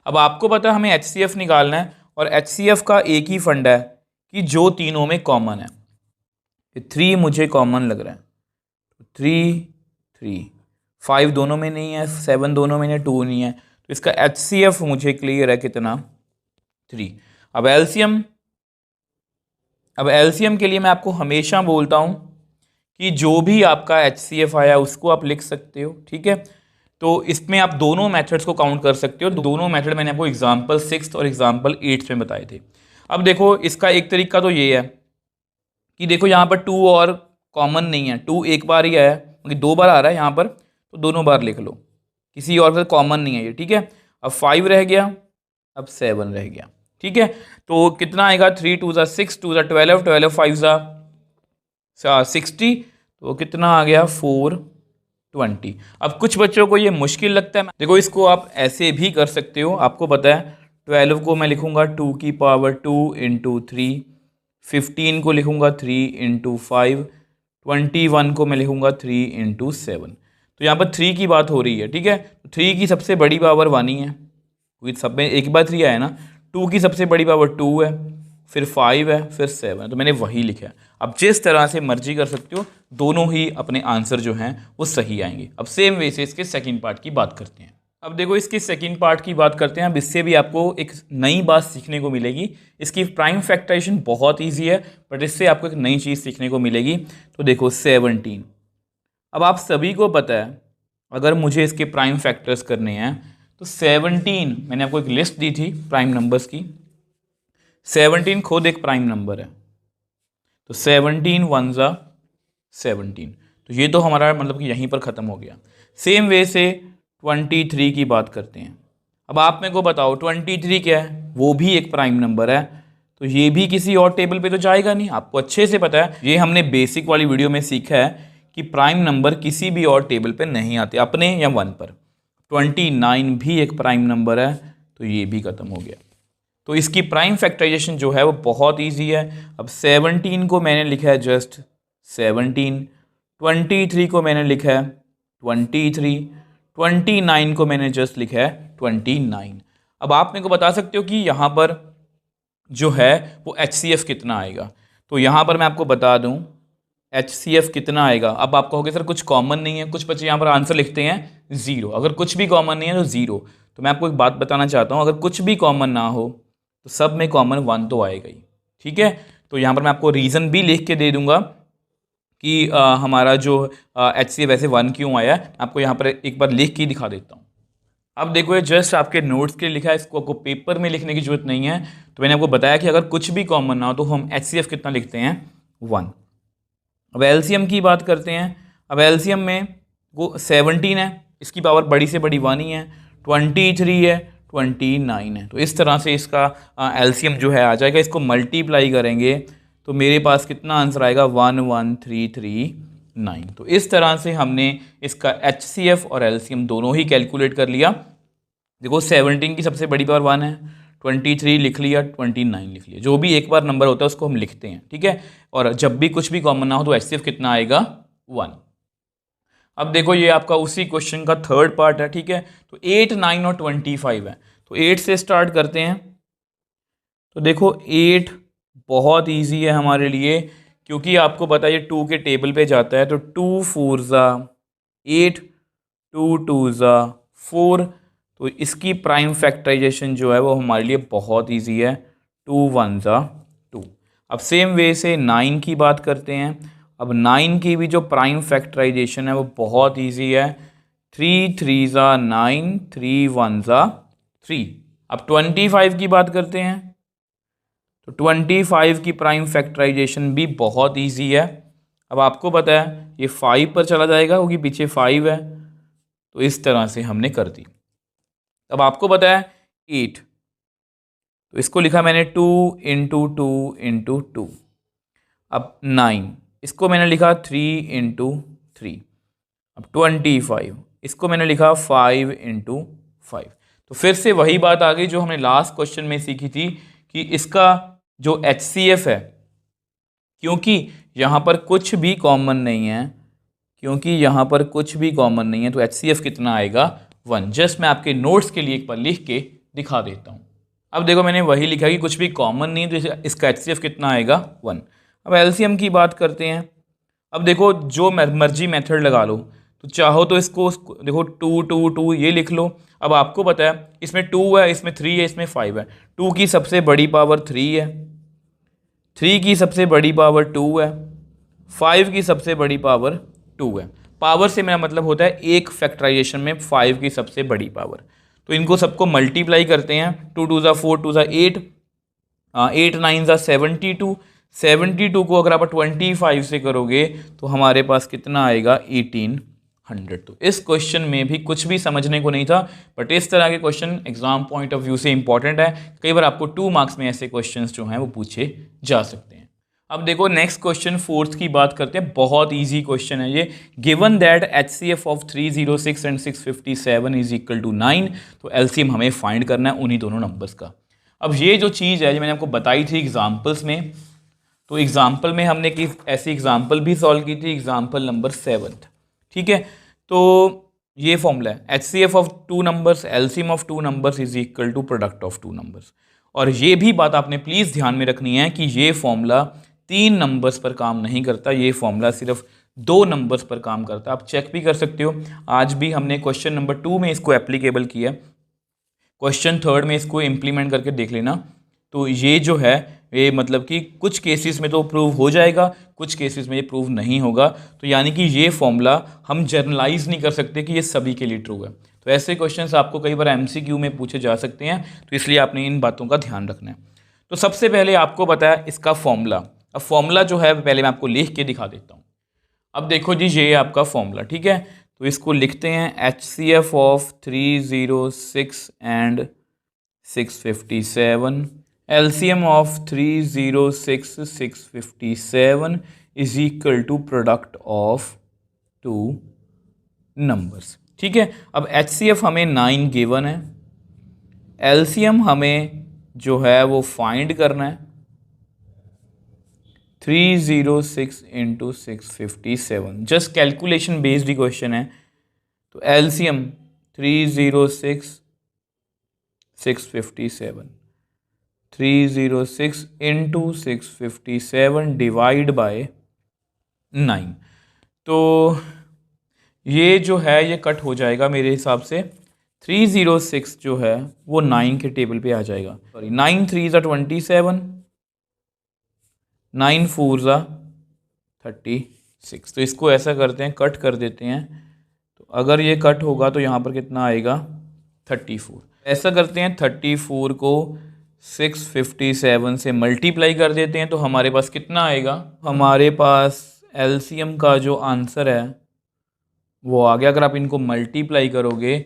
Speaker 1: अब आपको पता है हमें HCF निकालना है, और HCF का एक ही फंडा है कि जो तीनों में कॉमन है। 3 मुझे कॉमन लग रहा है, 3 3, 5 दोनों में नहीं है, 7 दोनों में नहीं है, 2 नहीं है, तो इसका HCF मुझे क्लियर है कितना? 3। अब एलसीएम के लिए मैं आपको हमेशा बोलता हूं कि जो भी आपका HCF आया उसको आप लिख सकते हो, ठीक है। तो इसमें आप दोनों मेथड्स को काउंट कर सकते हो। दोनों मेथड मैंने आपको एग्जाम्पल 6 और एग्जाम्पल 8 में बताए थे। अब देखो इसका एक तरीका तो ये है कि देखो यहाँ पर 2 और कॉमन नहीं है, 2 एक बार ही आया क्योंकि 2 बार आ रहा है यहाँ पर, तो दोनों बार लिख लो, किसी और से कॉमन नहीं है ये, ठीक है। अब 5 रह गया, अब 7 रह गया, ठीक है। तो कितना आएगा? 3 2 ज़ा 6, 2 ज़ा 12, 12 5 ज़ा 60, तो कितना आ गया? 420। अब कुछ बच्चों को ये मुश्किल लगता है, देखो इसको आप ऐसे भी कर सकते हो। आपको पता है 12 को मैं लिखूंगा 2 की पावर 2 इंटू 3, 15 को लिखूंगा 3 इंटू 5, 21 को मैं लिखूंगा 3 इंटू 7। तो यहाँ पर 3 की बात हो रही है, ठीक है। 3 की सबसे बड़ी पावर 1 ही है क्योंकि सब में एक बार 3 आया ना। 2 की सबसे बड़ी पावर 2 है, फिर 5 है, फिर 7 है, तो मैंने वही लिखा है। अब जिस तरह से मर्जी कर सकते हो, दोनों ही अपने आंसर जो हैं वो सही आएंगे। अब सेम वे से इसके सेकंड पार्ट की बात करते हैं। अब देखो इसके सेकंड पार्ट की बात करते हैं। अब इससे भी आपको एक नई बात सीखने को मिलेगी। इसकी प्राइम फैक्टराइजेशन बहुत ईजी है, बट इससे आपको एक नई चीज़ सीखने को मिलेगी। तो देखो 17। अब आप सभी को पता है अगर मुझे इसके प्राइम फैक्टर्स करने हैं तो 17, मैंने आपको एक लिस्ट दी थी प्राइम नंबर्स की, 17 खुद एक प्राइम नंबर है। तो 17 1 ज़ा 17, तो ये तो हमारा मतलब कि यहीं पर ख़त्म हो गया। सेम वे से 23 की बात करते हैं। अब आप मेरे को बताओ 23 क्या है? वो भी एक प्राइम नंबर है, तो ये भी किसी और टेबल पे तो जाएगा नहीं। आपको अच्छे से पता है, ये हमने बेसिक वाली वीडियो में सीखा है कि प्राइम नंबर किसी भी और टेबल पे नहीं आते, अपने या 1 पर। 29 भी एक प्राइम नंबर है, तो ये भी ख़त्म हो गया। तो इसकी प्राइम फैक्टराइजेशन जो है वो बहुत इजी है। अब 17 को मैंने लिखा है जस्ट 17, 23 को मैंने लिखा है 23, 29 को मैंने जस्ट लिखा है 29। अब आप मेरे को बता सकते हो कि यहाँ पर जो है वो HCF कितना आएगा। तो यहाँ पर मैं आपको बता दूँ HCF कितना आएगा। अब आप कहोगे सर कुछ कॉमन नहीं है, कुछ बच्चे यहाँ पर आंसर लिखते हैं 0। अगर कुछ भी कॉमन नहीं है तो 0। तो मैं आपको एक बात बताना चाहता हूँ, अगर कुछ भी कॉमन ना हो तो सब में कॉमन 1 तो आएगा ही, ठीक है। तो यहाँ पर मैं आपको रीज़न भी लिख के दे दूंगा कि हमारा जो HCF वैसे 1 क्यों आया है। आपको यहाँ पर एक बार लिख के दिखा देता हूँ। अब देखो ये जस्ट आपके नोट्स के लिए लिखा है, इसको आपको पेपर में लिखने की जरूरत नहीं है। तो मैंने आपको बताया कि अगर कुछ भी कॉमन ना हो तो हम HCF कितना लिखते हैं? 1। अब एलसीएम की बात करते हैं। अब एलसीएम में वो 17 है, इसकी पावर बड़ी से बड़ी 1 ही है, 23 है, 29 है। तो इस तरह से इसका एलसीएम जो है आ जाएगा। इसको मल्टीप्लाई करेंगे तो मेरे पास कितना आंसर आएगा? 11339। तो इस तरह से हमने इसका HCF और एलसीएम दोनों ही कैलकुलेट कर लिया। देखो 17 की सबसे बड़ी पावर 1 है, 23 लिख लिया, 29 लिख लिया। जो भी एक बार नंबर होता है उसको हम लिखते हैं, ठीक है। और जब भी कुछ भी कॉमन ना हो तो HCF कितना आएगा? 1। अब देखो ये आपका उसी क्वेश्चन का थर्ड पार्ट है, ठीक है। तो 8 9 और 25 है, तो 8 से स्टार्ट करते हैं। तो देखो 8 बहुत ईजी है हमारे लिए, क्योंकि आपको पता है ये 2 के टेबल पे जाता है। तो 2 4 ज़ा 8, 2 2 ज़ा 4। तो इसकी प्राइम फैक्टराइजेशन जो है वो हमारे लिए बहुत इजी है, 2 1 ज़ा 2। अब सेम वे से 9 की बात करते हैं। अब 9 की भी जो प्राइम फैक्टराइजेशन है वो बहुत इजी है, 3 3 ज़ा 9, 3 1 ज़ा 3। अब 25 की बात करते हैं। तो 25 की प्राइम फैक्टराइजेशन भी बहुत ईजी है। अब आपको पता है ये 5 पर चला जाएगा क्योंकि पीछे 5 है, तो इस तरह से हमने कर दी। अब आपको पता है 8, तो इसको लिखा मैंने 2 इंटू 2 इंटू 2। अब 9, इसको मैंने लिखा 3 इंटू 3। अब 25, इसको मैंने लिखा 5 इंटू 5। तो फिर से वही बात आ गई जो हमने लास्ट क्वेश्चन में सीखी थी कि इसका जो HCF है, क्योंकि यहाँ पर कुछ भी कॉमन नहीं है, तो HCF कितना आएगा 1। जस्ट मैं आपके नोट्स के लिए एक बार लिख के दिखा देता हूँ। अब देखो मैंने वही लिखा कि कुछ भी कॉमन नहीं, तो इसका HCF कितना आएगा 1। अब LCM की बात करते हैं। अब देखो जो मर्जी मेथड लगा लो, तो चाहो तो इसको देखो 2 2 2 ये लिख लो। अब आपको पता है इसमें 2 है, इसमें 3 है, इसमें 5 है। 2 की सबसे बड़ी पावर 3 है, 3 की सबसे बड़ी पावर 2 है, 5 की सबसे बड़ी पावर 2 है। पावर से मेरा मतलब होता है एक फैक्टराइजेशन में 5 की सबसे बड़ी पावर। तो इनको सबको मल्टीप्लाई करते हैं। 2 2 ज़ा 4, 2 ज़ा 8, 8 9 ज़ा 72। 72 को अगर आप 25 से करोगे तो हमारे पास कितना आएगा 1800। तो इस क्वेश्चन में भी कुछ भी समझने को नहीं था, बट इस तरह के question exam point of view से इंपॉर्टेंट है। कई बार आपको 2 मार्क्स में ऐसे क्वेश्चंस जो हैं वो पूछे जा सकते हैं। अब देखो नेक्स्ट क्वेश्चन 4th की बात करते हैं। बहुत इजी क्वेश्चन है ये। Given that HCF of 306 and 657 is equal to 9, तो LCM हमें फाइंड करना है उन्हीं दोनों नंबर्स का। अब ये जो चीज़ है, ये मैंने आपको बताई थी एग्जाम्पल्स में, तो एग्जाम्पल में हमने की ऐसी एग्जाम्पल भी सॉल्व की थी, एग्जाम्पल नंबर 7। ठीक है, तो ये फॉर्मूला है HCF of 2 numbers, LCM of 2 numbers is equal to product of 2 numbers. और ये भी बात आपने प्लीज़ ध्यान में रखनी है कि ये फॉर्मूला 3 नंबर्स पर काम नहीं करता, ये फॉर्मूला सिर्फ 2 नंबर्स पर काम करता है। आप चेक भी कर सकते हो, आज भी हमने क्वेश्चन नंबर 2 में इसको एप्लीकेबल किया, क्वेश्चन 3 में इसको इम्प्लीमेंट करके देख लेना। तो ये जो है ये मतलब कि कुछ केसेस में तो प्रूव हो जाएगा, कुछ केसेस में ये प्रूव नहीं होगा। तो यानी कि ये फॉर्मूला हम जर्नलाइज नहीं कर सकते कि ये सभी के लिए ट्रू है। तो ऐसे क्वेश्चंस आपको कई बार MCQ में पूछे जा सकते हैं, तो इसलिए आपने इन बातों का ध्यान रखना है। तो सबसे पहले आपको पता है इसका फॉर्मूला। अब फॉर्मूला जो है पहले मैं आपको लिख के दिखा देता हूँ। अब देखो जी ये आपका फॉर्मूला, ठीक है। तो इसको लिखते हैं HCF of 306 and 657, LCM of 306 657 is equal to product of 2 numbers. ठीक है, अब HCF हमें 9 गिवन है, LCM हमें जो है वो फाइंड करना है 306 इंटू 657। जस्ट कैलकुलेशन बेस्ड ही क्वेश्चन है। तो LCM 306 657, 306 इंटू 657 डिवाइड बाय 9। तो ये जो है ये कट हो जाएगा मेरे हिसाब से। 306 जो है वो 9 के टेबल पे आ जाएगा। सॉरी, 9 3 ज़ा 27, 9 4 ज़ा 36। तो इसको ऐसा करते हैं, कट कर देते हैं। तो अगर ये कट होगा तो यहाँ पर कितना आएगा 34। ऐसा करते हैं 34 को 657 से मल्टीप्लाई कर देते हैं, तो हमारे पास कितना आएगा, हमारे पास LCM का जो आंसर है वो आ गया। अगर आप इनको मल्टीप्लाई करोगे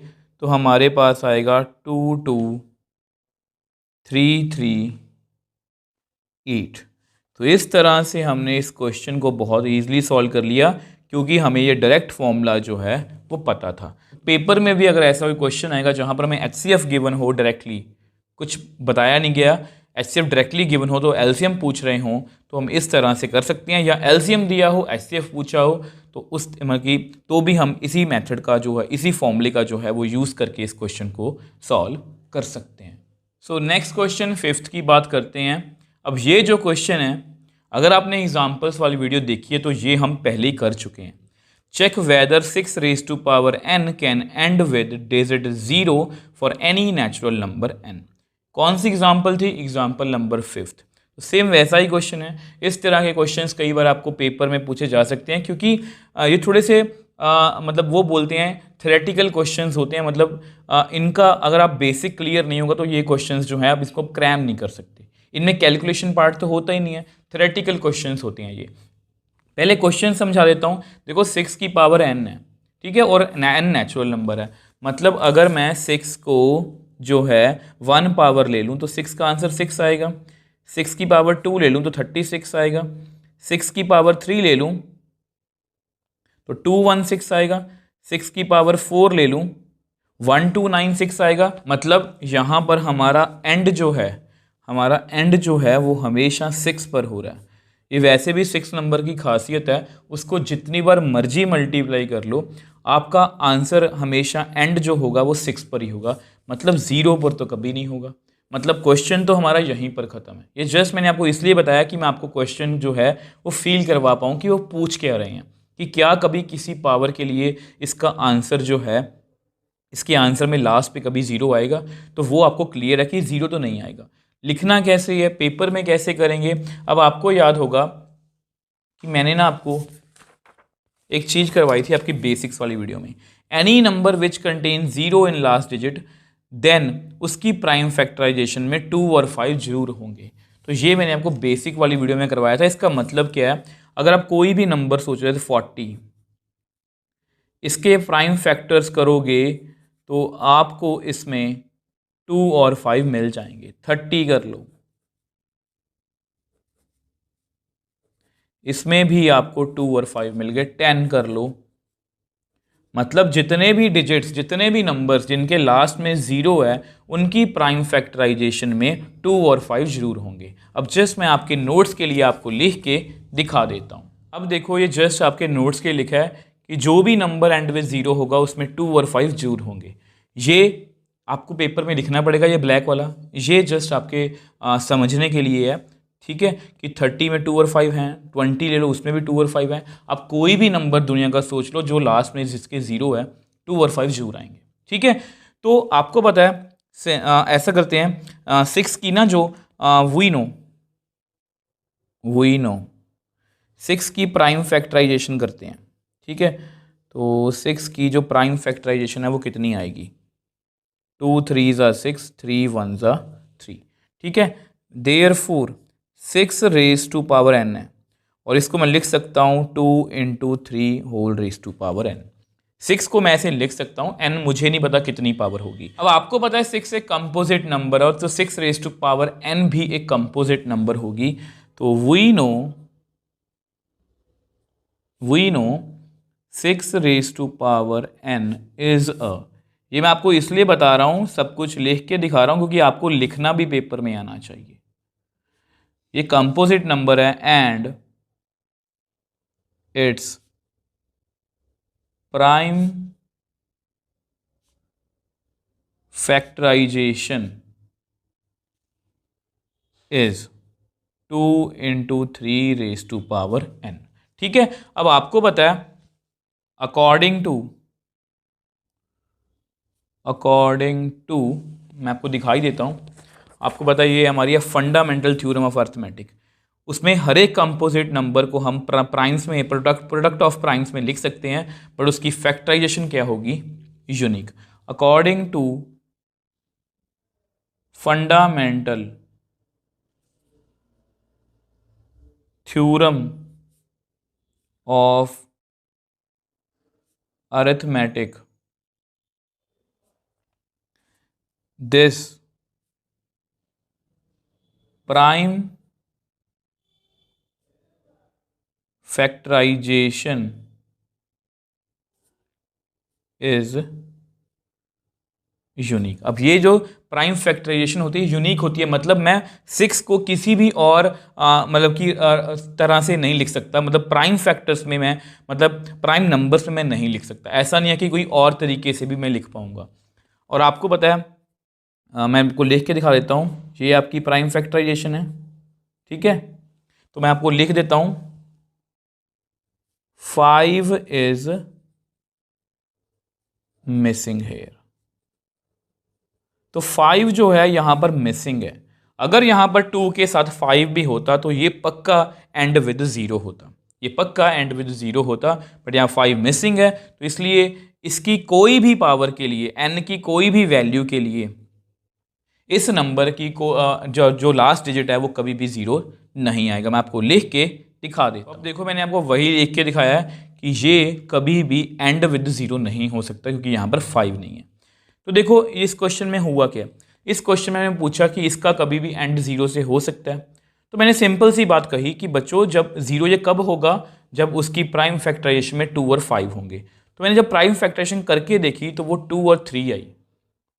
Speaker 1: तो हमारे पास आएगा 22338। तो इस तरह से हमने इस क्वेश्चन को बहुत ईजिली सॉल्व कर लिया, क्योंकि हमें ये डायरेक्ट फॉर्मूला जो है वो पता था। पेपर में भी अगर ऐसा कोई क्वेश्चन आएगा जहाँ पर हमें HCF गिवन हो, डायरेक्टली कुछ बताया नहीं गया, HCF डायरेक्टली गिवन हो, तो LCM पूछ रहे हों, तो हम इस तरह से कर सकते हैं। या LCM दिया हो, HCF पूछा हो, तो उस मतलब तो भी हम इसी मेथड का जो है, इसी फॉर्मूले का जो है वो यूज़ करके इस क्वेश्चन को सॉल्व कर सकते हैं। सो नेक्स्ट क्वेश्चन 5th की बात करते हैं। अब ये जो क्वेश्चन है, अगर आपने एग्जाम्पल्स वाली वीडियो देखी है तो ये हम पहले ही कर चुके हैं। Check whether 6 raise to power n can end with digit 0 for any natural number n। कौन सी एग्जाम्पल थी, एग्जाम्पल नंबर 5th। तो सेम वैसा ही क्वेश्चन है। इस तरह के क्वेश्चंस कई बार आपको पेपर में पूछे जा सकते हैं, क्योंकि ये थोड़े से मतलब वो बोलते हैं थ्योरेटिकल क्वेश्चंस होते हैं। मतलब इनका अगर आप बेसिक क्लियर नहीं होगा तो ये क्वेश्चंस जो है आप इसको क्रैम नहीं कर सकते। इनमें कैलकुलेशन पार्ट तो होता ही नहीं है, थ्योरेटिकल क्वेश्चंस होते हैं ये। पहले क्वेश्चन समझा देता हूँ। देखो 6 की पावर n है, ठीक है, और n नेचुरल नंबर है, मतलब अगर मैं 6 को जो है 1 पावर ले लूँ तो 6 का आंसर 6 आएगा। 6 की पावर 2 ले लूँ तो 36 आएगा। 6 की पावर 3 ले लूँ तो 216 आएगा। 6 की पावर 4 ले लूँ 1296 आएगा। मतलब यहाँ पर हमारा एंड जो है वो हमेशा 6 पर हो रहा है। ये वैसे भी 6 नंबर की खासियत है, उसको जितनी बार मर्जी मल्टीप्लाई कर लो, आपका आंसर हमेशा एंड जो होगा वो 6 पर ही होगा, मतलब 0 पर तो कभी नहीं होगा। मतलब क्वेश्चन तो हमारा यहीं पर ख़त्म है। ये जस्ट मैंने आपको इसलिए बताया कि मैं आपको क्वेश्चन जो है वो फील करवा पाऊँ कि वो पूछ क्या रहे हैं, कि क्या कभी किसी पावर के लिए इसका आंसर जो है, इसके आंसर में लास्ट पे कभी 0 आएगा, तो वो आपको क्लियर है कि 0 तो नहीं आएगा। लिखना कैसे है, पेपर में कैसे करेंगे। अब आपको याद होगा कि मैंने ना आपको एक चीज़ करवाई थी आपकी बेसिक्स वाली वीडियो में, any number which contain 0 in last digit then उसकी प्राइम फैक्टराइजेशन में 2 और 5 जरूर होंगे। तो ये मैंने आपको बेसिक वाली वीडियो में करवाया था। इसका मतलब क्या है, अगर आप कोई भी नंबर सोच रहे थे 40, इसके प्राइम फैक्टर्स करोगे तो आपको इसमें 2 और 5 मिल जाएंगे। 30 कर लो, इसमें भी आपको 2 और 5 मिल गए। 10 कर लो, मतलब जितने भी डिजिट्स, जितने भी नंबर्स जिनके लास्ट में 0 है, उनकी प्राइम फैक्टराइजेशन में 2 और 5 जरूर होंगे। अब जस्ट मैं आपके नोट्स के लिए आपको लिख के दिखा देता हूँ। अब देखो, ये जस्ट आपके नोट्स के लिखा है कि जो भी नंबर एंड में 0 होगा उसमें 2 और 5 जरूर होंगे। ये आपको पेपर में लिखना पड़ेगा, ये ब्लैक वाला, ये जस्ट आपके समझने के लिए है, ठीक है, कि 30 में 2 और 5 हैं, 20 ले लो उसमें भी 2 और 5 हैं। अब कोई भी नंबर दुनिया का सोच लो जो लास्ट में जिसके 0 है, 2 और 5 जरूर आएंगे, ठीक है। तो आपको पता है ऐसा करते हैं, 6 की ना जो वी नो 6 की प्राइम फैक्टराइजेशन करते हैं, ठीक है। तो 6 की जो प्राइम फैक्टराइजेशन है वो कितनी आएगी, 2 3 6, 3 1 3, ठीक है। Therefore 6 raise to power n है, और इसको मैं लिख सकता हूँ 2 into 3 whole raise to power n। 6 को मैं ऐसे लिख सकता हूँ, n मुझे नहीं पता कितनी पावर होगी। अब आपको पता है 6 एक कंपोजिट नंबर है, और तो 6 रेज टू पावर n भी एक कंपोजिट नंबर होगी। तो we know 6 raise to power n is a, ये मैं आपको इसलिए बता रहा हूँ, सब कुछ लिख के दिखा रहा हूँ क्योंकि आपको लिखना भी पेपर में आना चाहिए। ये कंपोजिट नंबर है and its prime factorisation is 2 into 3 raise to power n, ठीक है। अब आपको पता है अकॉर्डिंग टू मैं आपको दिखाई देता हूं, आपको पता है ये हमारी है फंडामेंटल थ्योरम ऑफ अर्थमेटिक। उसमें हर एक कंपोजिट नंबर को हम प्राइम्स में, प्रोडक्ट ऑफ प्राइम्स में लिख सकते हैं, पर उसकी फैक्टराइजेशन क्या होगी, unique. According to fundamental theorem of arithmetic, this prime factorisation is unique. अब ये जो प्राइम फैक्टराइजेशन होती है यूनिक होती है, मतलब मैं 6 को किसी भी और मतलब की तरह से नहीं लिख सकता, मतलब प्राइम फैक्टर्स में मैं, मतलब प्राइम नंबर्स में मैं नहीं लिख सकता। ऐसा नहीं है कि कोई और तरीके से भी मैं लिख पाऊंगा। और आपको पता है मैं आपको लिख के दिखा देता हूँ, ये आपकी प्राइम फैक्टराइजेशन है, ठीक है। तो मैं आपको लिख देता हूँ 5 इज मिसिंग हेयर। तो 5 जो है यहां पर मिसिंग है। अगर यहां पर 2 के साथ 5 भी होता तो ये पक्का एंड विद 0 होता, ये पक्का एंड विद 0 होता, बट यहाँ 5 मिसिंग है, तो इसलिए इसकी कोई भी पावर के लिए, n की कोई भी वैल्यू के लिए इस नंबर की जो लास्ट डिजिट है वो कभी भी 0 नहीं आएगा। मैं आपको लिख के दिखा देता हूँ। अब देखो मैंने आपको वही लिख के दिखाया है कि ये कभी भी एंड विद 0 नहीं हो सकता क्योंकि यहाँ पर 5 नहीं है। तो देखो इस क्वेश्चन में हुआ क्या, इस क्वेश्चन में मैंने पूछा कि इसका कभी भी एंड 0 से हो सकता है। तो मैंने सिंपल सी बात कही कि बच्चों जब 0 ये कब होगा, जब उसकी प्राइम फैक्टराइजेशन में 2 और 5 होंगे। तो मैंने जब प्राइम फैक्टराइजेशन करके देखी तो वो 2 और 3 आई।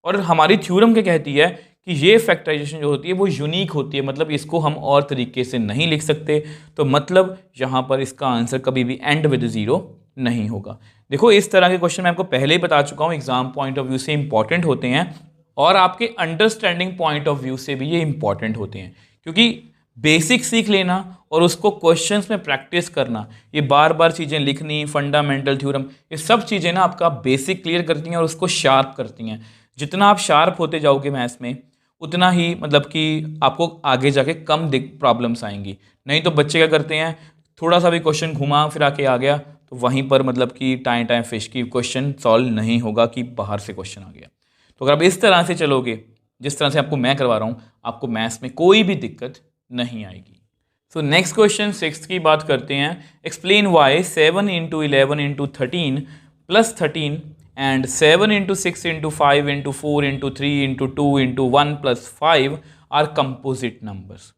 Speaker 1: और हमारी थ्योरम क्या कहती है कि ये फैक्टराइजेशन जो होती है वो यूनिक होती है, मतलब इसको हम और तरीके से नहीं लिख सकते। तो मतलब यहाँ पर इसका आंसर कभी भी एंड विद 0 नहीं होगा। देखो इस तरह के क्वेश्चन मैं आपको पहले ही बता चुका हूँ, एग्जाम पॉइंट ऑफ व्यू से इंपॉर्टेंट होते हैं और आपके अंडरस्टैंडिंग पॉइंट ऑफ व्यू से भी ये इंपॉर्टेंट होते हैं, क्योंकि बेसिक सीख लेना और उसको क्वेश्चंस में प्रैक्टिस करना, ये बार बार चीज़ें लिखनी, फंडामेंटल थ्योरम, ये सब चीज़ें ना आपका बेसिक क्लियर करती हैं और उसको शार्प करती हैं। जितना आप शार्प होते जाओगे मैथ्स में उतना ही मतलब कि आपको आगे जाके कम प्रॉब्लम्स आएंगी। नहीं तो बच्चे क्या करते हैं, थोड़ा सा भी क्वेश्चन घुमा फिरा के आ गया तो वहीं पर मतलब कि टाइम टाइम फिश की क्वेश्चन सॉल्व नहीं होगा कि बाहर से क्वेश्चन आ गया। तो अगर आप इस तरह से चलोगे जिस तरह से आपको मैं करवा रहा हूँ, आपको मैथ्स में कोई भी दिक्कत नहीं आएगी। सो नेक्स्ट क्वेश्चन 6 की बात करते हैं। Explain why 7 into 11 into 13 plus 13 and 7 into 6 into 5 into 4 into 3 into 2 into 1 plus 5 are composite numbers.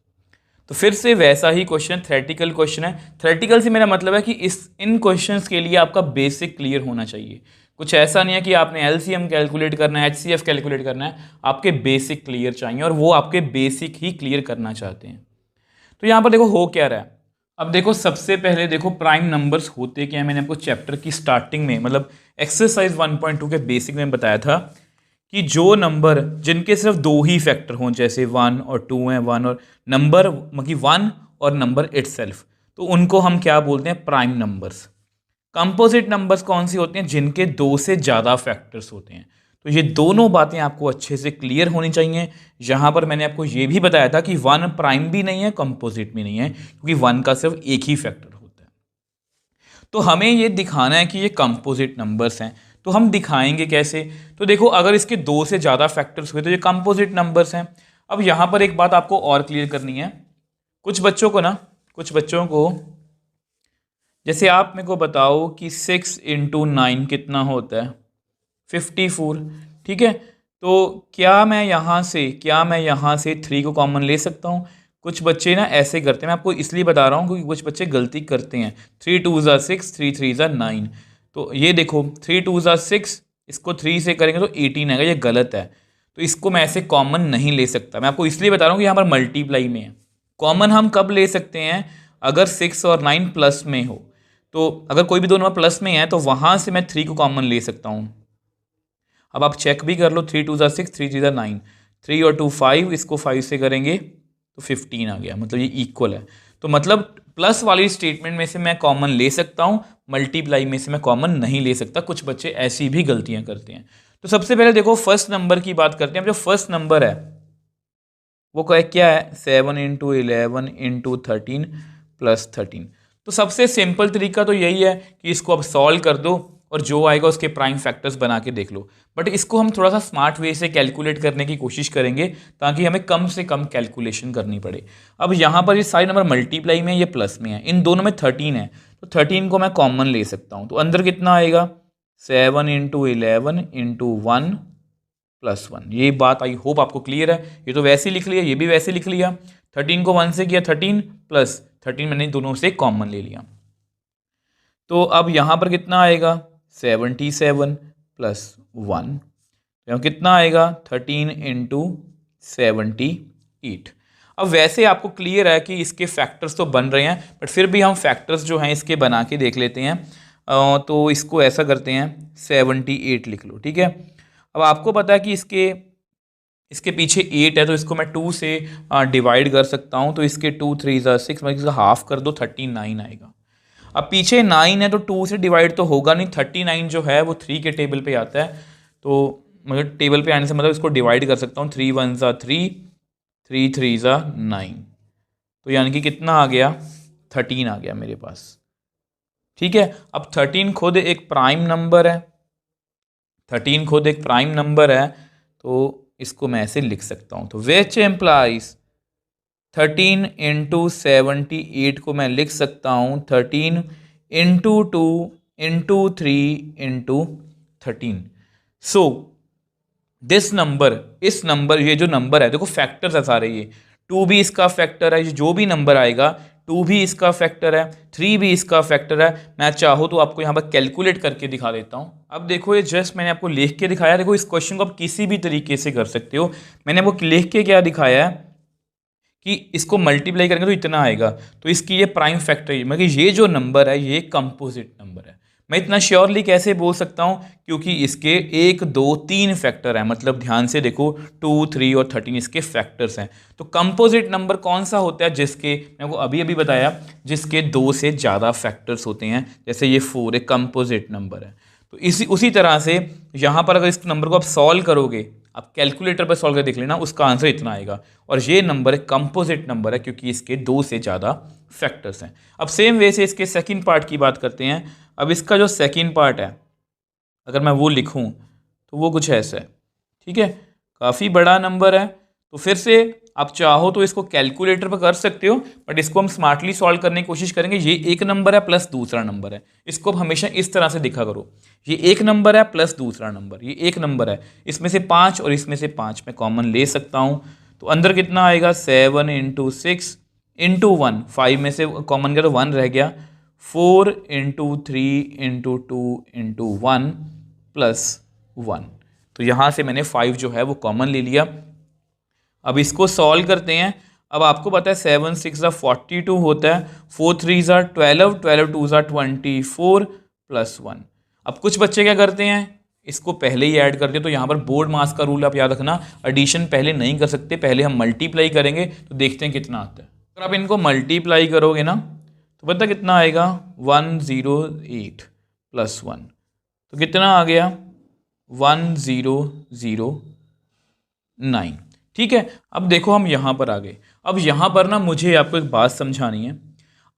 Speaker 1: तो फिर से वैसा ही क्वेश्चन, थ्योरेटिकल क्वेश्चन है। थ्योरेटिकल से मेरा मतलब है कि इन क्वेश्चंस के लिए आपका बेसिक क्लियर होना चाहिए। कुछ ऐसा नहीं है कि आपने एलसीएम कैलकुलेट करना है, एचसीएफ कैलकुलेट करना है, आपके बेसिक क्लियर चाहिए और वो आपके बेसिक ही क्लियर करना चाहते हैं। तो यहाँ पर देखो हो क्या रहा है। अब देखो सबसे पहले देखो प्राइम नंबर्स होते क्या है, मैंने आपको चैप्टर की स्टार्टिंग में मतलब एक्सरसाइज 1.2 के बेसिक में बताया था कि जो नंबर जिनके सिर्फ दो ही फैक्टर हों, जैसे 1 और 2 हैं, 1 और नंबर मतलब 1 और नंबर इटसेल्फ, तो उनको हम क्या बोलते हैं, प्राइम नंबर्स। कंपोजिट नंबर्स कौन सी होती हैं, जिनके दो से ज़्यादा फैक्टर्स होते हैं। तो ये दोनों बातें आपको अच्छे से क्लियर होनी चाहिए। यहाँ पर मैंने आपको ये भी बताया था कि 1 प्राइम भी नहीं है, कंपोजिट भी नहीं है, क्योंकि 1 का सिर्फ एक ही फैक्टर होता है। तो हमें ये दिखाना है कि ये कंपोजिट नंबर्स हैं। तो हम दिखाएंगे कैसे, तो देखो अगर इसके दो से ज़्यादा फैक्टर्स हुए तो ये कंपोजिट नंबर्स हैं। अब यहाँ पर एक बात आपको और क्लियर करनी है। कुछ बच्चों को जैसे आप मेरे को बताओ कि 6 इंटू 9 कितना होता है, 54, ठीक है। तो क्या मैं यहाँ से 3 को कॉमन ले सकता हूँ? कुछ बच्चे ना ऐसे करते हैं, मैं आपको इसलिए बता रहा हूँ क्योंकि कुछ बच्चे गलती करते हैं। 3 2 ज़ा 6, 3 3 ज़ा 9। तो ये देखो 3 2 ज़ा 6, इसको 3 से करेंगे तो 18 आएगा, ये गलत है। तो इसको मैं ऐसे कॉमन नहीं ले सकता। मैं आपको इसलिए बता रहा हूँ कि यहाँ पर मल्टीप्लाई में है। कॉमन हम कब ले सकते हैं, अगर 6 और 9 प्लस में हो। तो अगर कोई भी दोनों प्लस में है तो वहाँ से मैं 3 को कॉमन ले सकता हूँ। अब आप चेक भी कर लो, 3 2 ज़ा 6, 3 3 ज़ा 9, 3 और 2 5, इसको 5 से करेंगे तो 15 आ गया, मतलब ये इक्वल है। तो मतलब प्लस वाली स्टेटमेंट में से मैं कॉमन ले सकता हूँ, मल्टीप्लाई में से मैं कॉमन नहीं ले सकता। कुछ बच्चे ऐसी भी गलतियाँ करते हैं। तो सबसे पहले देखो फर्स्ट नंबर की बात करते हैं। अब जो फर्स्ट नंबर है वो क्या है, 7 इंटू 11 इंटू 13 प्लस 13। तो सबसे सिंपल तरीका तो यही है कि इसको अब सॉल्व कर दो और जो आएगा उसके प्राइम फैक्टर्स बना के देख लो। बट इसको हम थोड़ा सा स्मार्ट वे से कैलकुलेट करने की कोशिश करेंगे ताकि हमें कम से कम कैलकुलेशन करनी पड़े। अब यहाँ पर ये सारे नंबर मल्टीप्लाई में, ये प्लस में है, इन दोनों में 13 है। तो 13 को मैं कॉमन ले सकता हूँ। तो अंदर कितना आएगा, 7 इंटू 11 इंटू 1 प्लस 1। ये बात आई होप आपको क्लियर है। ये तो वैसे ही लिख लिया, ये भी वैसे लिख लिया। 13 को 1 से किया 13 प्लस 13, मैंने दोनों से कॉमन ले लिया। तो अब यहाँ पर कितना आएगा, 77 प्लस 1, यहाँ कितना आएगा 13 इंटू 78। अब वैसे आपको क्लियर है कि इसके फैक्टर्स तो बन रहे हैं, बट फिर भी हम फैक्टर्स जो हैं इसके बना के देख लेते हैं। तो इसको ऐसा करते हैं 78 लिख लो, ठीक है। अब आपको पता है कि इसके पीछे 8 है, तो इसको मैं 2 से डिवाइड कर सकता हूँ। तो इसके 2 3 ज़ा 6, मतलब इसका हाफ कर दो, 39 आएगा। अब पीछे 9 है तो 2 से डिवाइड तो होगा नहीं, 39 जो है वो 3 के टेबल पे आता है। तो मतलब टेबल पे आने से मतलब इसको डिवाइड कर सकता हूँ, 3 1 ज़ा 3, 3 3 ज़ा 9। तो यानी कि कितना आ गया, 13 आ गया मेरे पास, ठीक है। अब 13 खुद एक प्राइम नंबर है, 13 खुद एक प्राइम नंबर है। तो इसको मैं ऐसे लिख सकता हूँ। तो विच एम्प्लाइज 13 इंटू 78 को मैं लिख सकता हूँ 13 into 2 into 3 into 13। So this number, इस नंबर, ये जो नंबर है देखो फैक्टर्स है सारे, ये 2 भी इसका फैक्टर है, जो भी नंबर आएगा 2 भी इसका फैक्टर है, 3 भी इसका फैक्टर है। मैं चाहूँ तो आपको यहाँ पर कैलकुलेट करके दिखा देता हूँ। अब देखो ये जस्ट मैंने आपको लिख के दिखाया। देखो इस क्वेश्चन को आप किसी भी तरीके से कर सकते हो। मैंने आपको लिख के क्या दिखाया है कि इसको मल्टीप्लाई करेंगे तो इतना आएगा, तो इसकी ये प्राइम फैक्टर है, मतलब ये जो नंबर है ये कंपोजिट नंबर है। मैं इतना श्योरली कैसे बोल सकता हूँ, क्योंकि इसके 1 2 3 फैक्टर हैं, मतलब ध्यान से देखो 2 3 और 13 इसके फैक्टर्स हैं। तो कंपोजिट नंबर कौन सा होता है, जिसके मैं आपको अभी अभी बताया, जिसके 2 से ज़्यादा फैक्टर्स होते हैं। जैसे ये 4 एक कंपोजिट नंबर है। तो उसी तरह से यहाँ पर अगर इस नंबर को आप सॉल्व करोगे, आप कैलकुलेटर पर सॉल्व कर देख लेना, उसका आंसर इतना आएगा। और ये नंबर एक कंपोजिट नंबर है क्योंकि इसके 2 से ज़्यादा फैक्टर्स हैं। अब सेम वे से इसके सेकंड पार्ट की बात करते हैं। अब इसका जो सेकंड पार्ट है अगर मैं वो लिखूं तो वो कुछ ऐसा है, ठीक है, काफ़ी बड़ा नंबर है। तो फिर से आप चाहो तो इसको कैलकुलेटर पर कर सकते हो, बट इसको हम स्मार्टली सॉल्व करने की कोशिश करेंगे। ये एक नंबर है प्लस दूसरा नंबर है, इसको हमेशा इस तरह से दिखा करो। ये एक नंबर है प्लस दूसरा नंबर, ये एक नंबर है, इसमें से 5 और इसमें से 5 मैं कॉमन ले सकता हूँ। तो अंदर कितना आएगा 7 इंटू 6 इंटू 1, 5 में से कॉमन गया तो 1 रह गया, 4 इंटू 3 इंटू 2 इंटू 1 प्लस 1। तो यहाँ से मैंने 5 जो है वो कॉमन ले लिया। अब इसको सॉल्व करते हैं। अब आपको पता है 7 6 42 होता है, 4 3 12, 12 2 24 प्लस 1। अब कुछ बच्चे क्या करते हैं, इसको पहले ही ऐड करते हैं। तो यहाँ पर बोर्ड मास का रूल आप याद रखना, एडिशन पहले नहीं कर सकते, पहले हम मल्टीप्लाई करेंगे। तो देखते हैं कितना आता है। अगर आप इनको मल्टीप्लाई करोगे ना तो पता कितना आएगा 108 प्लस 1, तो कितना आ गया 1009। ठीक है, अब देखो हम यहाँ पर आ गए। अब यहाँ पर ना मुझे आपको एक बात समझानी है।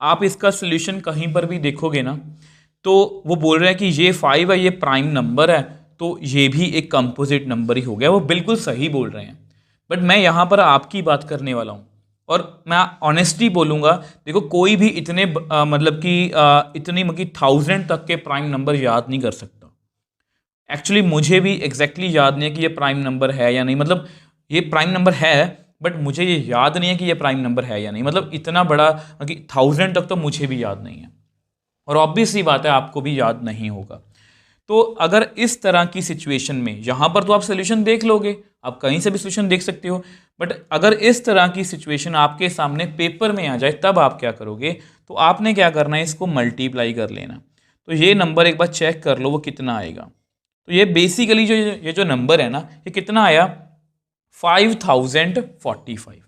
Speaker 1: आप इसका सोल्यूशन कहीं पर भी देखोगे ना तो वो बोल रहे हैं कि ये 5 है, ये प्राइम नंबर है, तो ये भी एक कंपोजिट नंबर ही हो गया। वो बिल्कुल सही बोल रहे हैं, बट मैं यहाँ पर आपकी बात करने वाला हूँ और मैं ऑनेस्टली बोलूँगा। देखो कोई भी इतने मतलब कि इतनी मतलब 1000 तक के प्राइम नंबर याद नहीं कर सकता। एक्चुअली मुझे भी एग्जैक्टली याद नहीं है कि ये प्राइम नंबर है या नहीं, मतलब ये प्राइम नंबर है बट मुझे ये याद नहीं है कि ये प्राइम नंबर है या नहीं। मतलब इतना बड़ा कि 1000 तक तो मुझे भी याद नहीं है, और ऑब्वियस सी बात है आपको भी याद नहीं होगा। तो अगर इस तरह की सिचुएशन में, यहाँ पर तो आप सोल्यूशन देख लोगे, आप कहीं से भी सोल्यूशन देख सकते हो, बट अगर इस तरह की सिचुएशन आपके सामने पेपर में आ जाए तब आप क्या करोगे। तो आपने क्या करना है, इसको मल्टीप्लाई कर लेना। तो ये नंबर एक बार चेक कर लो वो कितना आएगा। तो ये बेसिकली ये जो नंबर है ना, ये कितना आया 5045।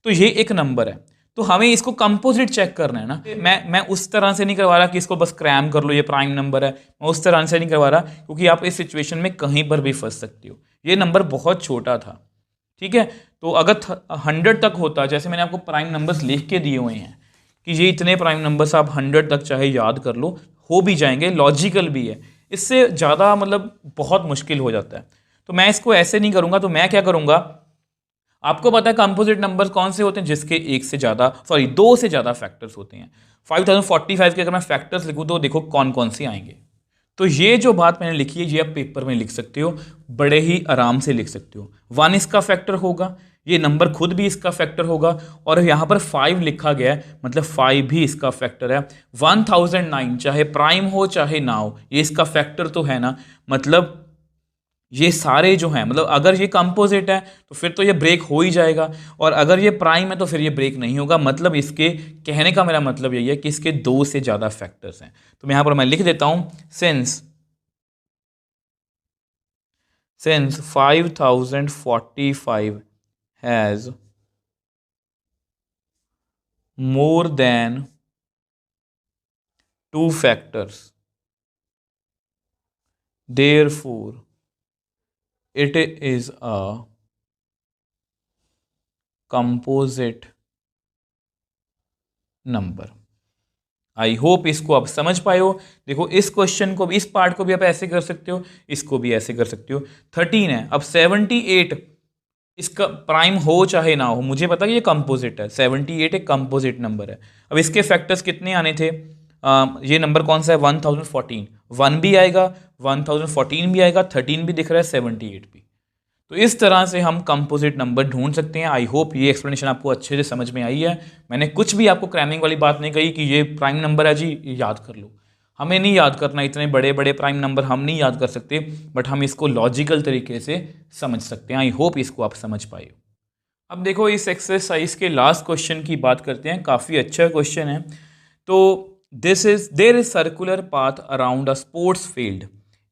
Speaker 1: तो ये एक नंबर है। तो हमें इसको कंपोजिट चेक करना है ना। मैं उस तरह से नहीं करवा रहा कि इसको बस क्रैम कर लो ये प्राइम नंबर है, मैं उस तरह से नहीं करवा रहा, क्योंकि आप इस सिचुएशन में कहीं पर भी फंस सकते हो। ये नंबर बहुत छोटा था, ठीक है। तो अगर 100 तक होता, जैसे मैंने आपको प्राइम नंबर्स लिख के दिए हुए हैं कि ये इतने प्राइम नंबर्स आप 100 तक चाहे याद कर लो, हो भी जाएंगे, लॉजिकल भी है। इससे ज़्यादा मतलब बहुत मुश्किल हो जाता है। तो मैं इसको ऐसे नहीं करूँगा। तो मैं क्या करूँगा, आपको पता है कंपोजिट नंबर्स कौन से होते हैं, जिसके 2 से ज़्यादा फैक्टर्स होते हैं। 5045 के अगर मैं फैक्टर्स लिखूँ तो देखो कौन कौन से आएंगे। तो ये जो बात मैंने लिखी है ये आप पेपर में लिख सकते हो, बड़े ही आराम से लिख सकते हो। 1 इसका फैक्टर होगा, ये नंबर खुद भी इसका फैक्टर होगा, और यहाँ पर 5 लिखा गया है मतलब 5 भी इसका फैक्टर है। 1009 चाहे प्राइम हो चाहे ना हो, ये इसका फैक्टर तो है ना। मतलब ये सारे जो हैं, मतलब अगर ये कंपोजिट है तो फिर तो ये ब्रेक हो ही जाएगा, और अगर ये प्राइम है तो फिर ये ब्रेक नहीं होगा। मतलब इसके कहने का मेरा मतलब यही है कि इसके 2 से ज़्यादा फैक्टर्स हैं। तो यहाँ पर मैं लिख देता हूँ since 5045 has more than 2 factors, therefore it is a composite number. I hope इसको आप समझ पाए हो। देखो इस क्वेश्चन को भी, इस पार्ट को भी आप ऐसे कर सकते हो, इसको भी ऐसे कर सकते हो। 13 है, अब 78 इसका प्राइम हो चाहे ना हो, मुझे पता कि ये कंपोजिट है, 78 एक कंपोजिट नंबर है। अब इसके फैक्टर्स कितने आने थे, ये नंबर कौन सा है 1014, 1 भी आएगा, 1014 भी आएगा, 13 भी दिख रहा है, 78 भी। तो इस तरह से हम कंपोजिट नंबर ढूंढ सकते हैं। आई होप ये एक्सप्लेनेशन आपको अच्छे से समझ में आई है। मैंने कुछ भी आपको क्रैमिंग वाली बात नहीं कही कि ये प्राइम नंबर है जी, ये याद कर लो। हमें नहीं याद करना, इतने बड़े बड़े प्राइम नंबर हम नहीं याद कर सकते, बट हम इसको लॉजिकल तरीके से समझ सकते हैं। आई होप इसको आप समझ पाए हो। अब देखो इस एक्सरसाइज के लास्ट क्वेश्चन की बात करते हैं, काफ़ी अच्छा क्वेश्चन है। तो there is circular path around a sports field,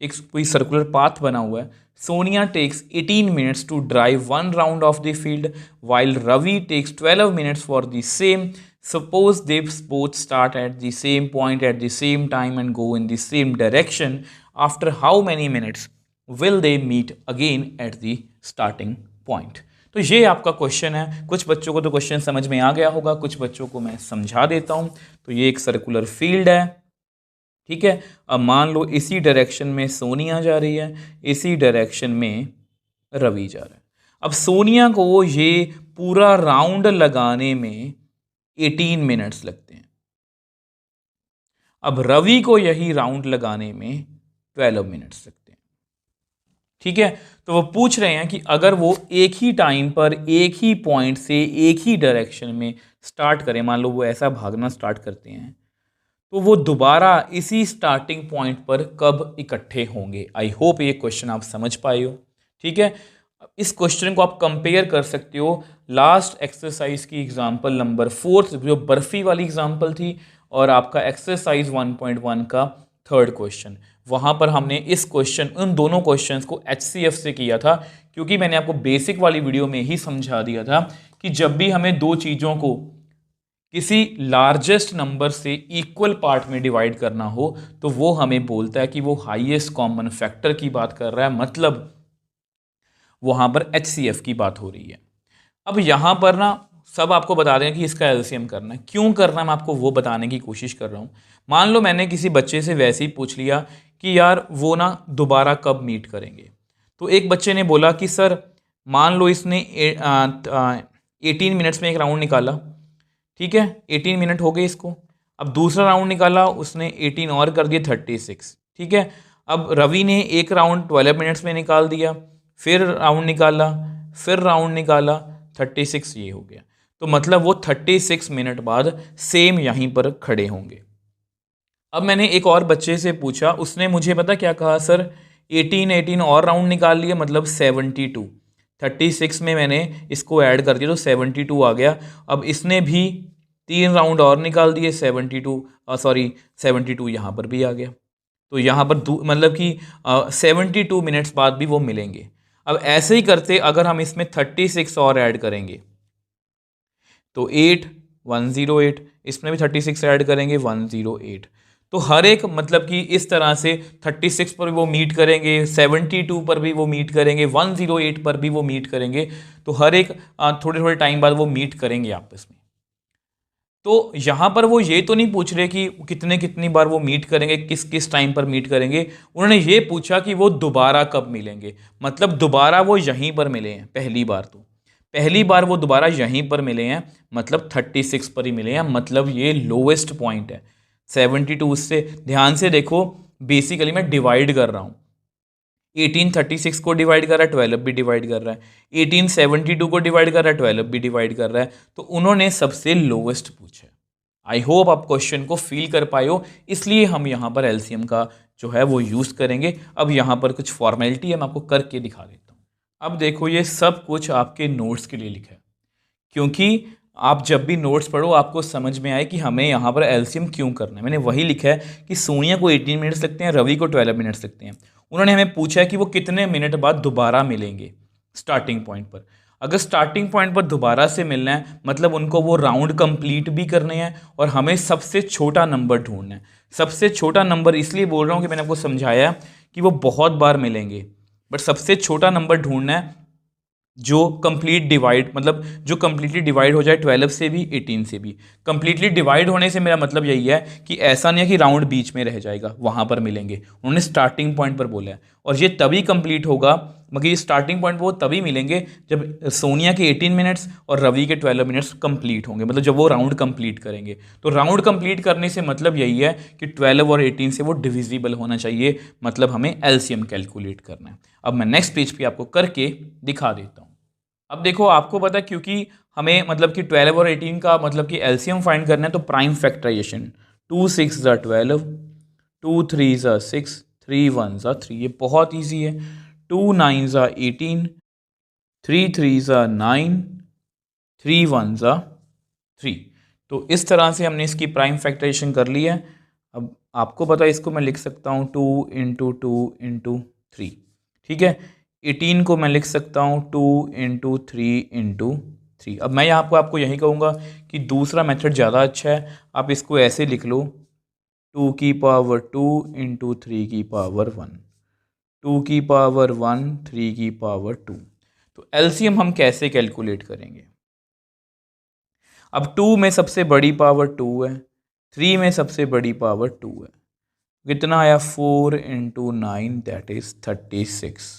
Speaker 1: एक कोई सर्कुलर पाथ बना हुआ है। Sonia takes 18 minutes to drive 1 round of the field while Ravi takes 12 minutes for the same. Suppose they both start at the same point at the same time and go in the same direction. After how many minutes will they meet again at the starting point? तो ये आपका क्वेश्चन है। कुछ बच्चों को तो क्वेश्चन समझ में आ गया होगा, कुछ बच्चों को मैं समझा देता हूँ। तो ये एक सर्कुलर फील्ड है, ठीक है। अब मान लो इसी डायरेक्शन में सोनिया जा रही है, इसी डायरेक्शन में रवि जा रहा है। अब सोनिया को ये पूरा राउंड लगाने में 18 मिनट्स लगते हैं। अब रवि को यही राउंड लगाने में 12 मिनट्स लगते हैं, ठीक है। तो वो पूछ रहे हैं कि अगर वो एक ही टाइम पर एक ही पॉइंट से एक ही डायरेक्शन में स्टार्ट करें, मान लो वो ऐसा भागना स्टार्ट करते हैं, तो वो दोबारा इसी स्टार्टिंग पॉइंट पर कब इकट्ठे होंगे। आई होप ये क्वेश्चन आप समझ पाए हो, ठीक है। इस क्वेश्चन को आप कंपेयर कर सकते हो लास्ट एक्सरसाइज की एग्जांपल नंबर 4 जो बर्फी वाली एग्जांपल थी, और आपका एक्सरसाइज 1.1 का थर्ड क्वेश्चन। वहाँ पर हमने इस क्वेश्चन, उन दोनों क्वेश्चंस को HCF से किया था, क्योंकि मैंने आपको बेसिक वाली वीडियो में ही समझा दिया था कि जब भी हमें दो चीज़ों को किसी लार्जेस्ट नंबर से इक्वल पार्ट में डिवाइड करना हो तो वो हमें बोलता है कि वो हाईएस्ट कॉमन फैक्टर की बात कर रहा है, मतलब वहाँ पर HCF की बात हो रही है। अब यहाँ पर ना सब आपको बता दें कि इसका LCM करना है, क्यों करना है मैं आपको वो बताने की कोशिश कर रहा हूँ। मान लो मैंने किसी बच्चे से वैसे ही पूछ लिया कि यार वो ना दोबारा कब मीट करेंगे। तो एक बच्चे ने बोला कि सर मान लो इसने 18 मिनट्स में एक राउंड निकाला, ठीक है, 18 मिनट हो गए इसको। अब दूसरा राउंड निकाला उसने, 18 और कर दिए 36, ठीक है। अब रवि ने एक राउंड 12 मिनट्स में निकाल दिया, फिर राउंड निकाला, फिर राउंड निकाला, 36 ये हो गया। तो मतलब वो 36 मिनट बाद सेम यहीं पर खड़े होंगे। अब मैंने एक और बच्चे से पूछा, उसने मुझे पता क्या कहा, सर 18 और राउंड निकाल लिए मतलब 72, 36 में मैंने इसको ऐड कर दिया तो 72 आ गया। अब इसने भी 3 राउंड और निकाल दिए, 72 यहाँ पर भी आ गया। तो यहाँ पर मतलब कि 72 मिनट्स बाद भी वो मिलेंगे। अब ऐसे ही करते अगर हम इसमें 36 और ऐड करेंगे तो 108, इसमें भी 36 ऐड करेंगे 108। तो हर एक मतलब कि इस तरह से 36 पर भी वो मीट करेंगे, 72 पर भी वो मीट करेंगे, 108 पर भी वो मीट करेंगे। तो हर एक थोड़े थोड़े टाइम बाद वो मीट करेंगे आपस में। तो यहाँ पर वो ये तो नहीं पूछ रहे कि कितनी बार वो मीट करेंगे, किस किस टाइम पर मीट करेंगे। उन्होंने ये पूछा कि वो दोबारा कब मिलेंगे, मतलब दोबारा वो यहीं पर मिले हैं। पहली बार वो दोबारा यहीं पर मिले हैं, मतलब 36 पर ही मिले हैं, मतलब ये लोवेस्ट पॉइंट है। 72 से ध्यान से देखो, बेसिकली मैं डिवाइड कर रहा हूँ। 18 36 को डिवाइड कर रहा है, 12 भी डिवाइड कर रहा है। 18 72 को डिवाइड कर रहा है, 12 भी डिवाइड कर रहा है। तो उन्होंने सबसे लोवेस्ट पूछा। आई होप आप क्वेश्चन को फील कर पाए हो, इसलिए हम यहाँ पर एलसीएम का जो है वो यूज़ करेंगे। अब यहाँ पर कुछ फॉर्मेलिटी है, मैं आपको करके दिखा देता हूँ। अब देखो ये सब कुछ आपके नोट्स के लिए लिखा है, क्योंकि आप जब भी नोट्स पढ़ो आपको समझ में आए कि हमें यहाँ पर एलसीएम क्यों करना है। मैंने वही लिखा है कि सोनिया को 18 मिनट्स लगते हैं, रवि को 12 मिनट्स लगते हैं। उन्होंने हमें पूछा है कि वो कितने मिनट बाद दोबारा मिलेंगे स्टार्टिंग पॉइंट पर। अगर स्टार्टिंग पॉइंट पर दोबारा से मिलना है मतलब उनको वो राउंड कंप्लीट भी करने हैं और हमें सबसे छोटा नंबर ढूंढना है। सबसे छोटा नंबर इसलिए बोल रहा हूँ कि मैंने आपको समझाया कि वो बहुत बार मिलेंगे, बट सबसे छोटा नंबर ढूंढना है जो कंप्लीट डिवाइड, मतलब जो कंप्लीटली डिवाइड हो जाए 12 से भी 18 से भी। कंप्लीटली डिवाइड होने से मेरा मतलब यही है कि ऐसा नहीं है कि राउंड बीच में रह जाएगा, वहाँ पर मिलेंगे। उन्होंने स्टार्टिंग पॉइंट पर बोला है। और ये तभी कंप्लीट होगा, मगर ये स्टार्टिंग पॉइंट वो तभी मिलेंगे जब सोनिया के 18 मिनट्स और रवि के 12 मिनट्स कंप्लीट होंगे, मतलब जब वो राउंड कंप्लीट करेंगे। तो राउंड कंप्लीट करने से मतलब यही है कि 12 और 18 से वो डिविजिबल होना चाहिए, मतलब हमें एलसीएम कैलकुलेट करना है। अब मैं नेक्स्ट पेज पे आपको करके दिखा देता हूँ। अब देखो, आपको पता है क्योंकि हमें मतलब कि 12 और 18 का मतलब कि एलसीएम फाइंड करना है, तो प्राइम फैक्टराइजेशन 2 6 ज़ा 12, 2 3 ज़ा 6, 3 1 ज़ा 3, ये बहुत ईजी है। 2 9 ज़ा 18, 3 3 ज़ा 9, 3 1 ज़ा 3। तो इस तरह से हमने इसकी प्राइम फैक्टराइजेशन कर ली है। अब आपको पता है इसको मैं लिख सकता हूँ 2 इंटू 2 इंटू 3, ठीक है। 18 को मैं लिख सकता हूँ 2 इंटू 3 इंटू 3। अब मैं यहाँ पर आपको यही कहूँगा कि दूसरा मेथड ज़्यादा अच्छा है। आप इसको ऐसे लिख लो 2 की पावर 2 इंटू 3 की पावर 1, 2 की पावर 1, 3 की पावर 2। तो एलसीएम हम कैसे कैलकुलेट करेंगे? अब 2 में सबसे बड़ी पावर 2 है, 3 में सबसे बड़ी पावर 2 है, कितना आया 4 इंटू 9 दैट इज 36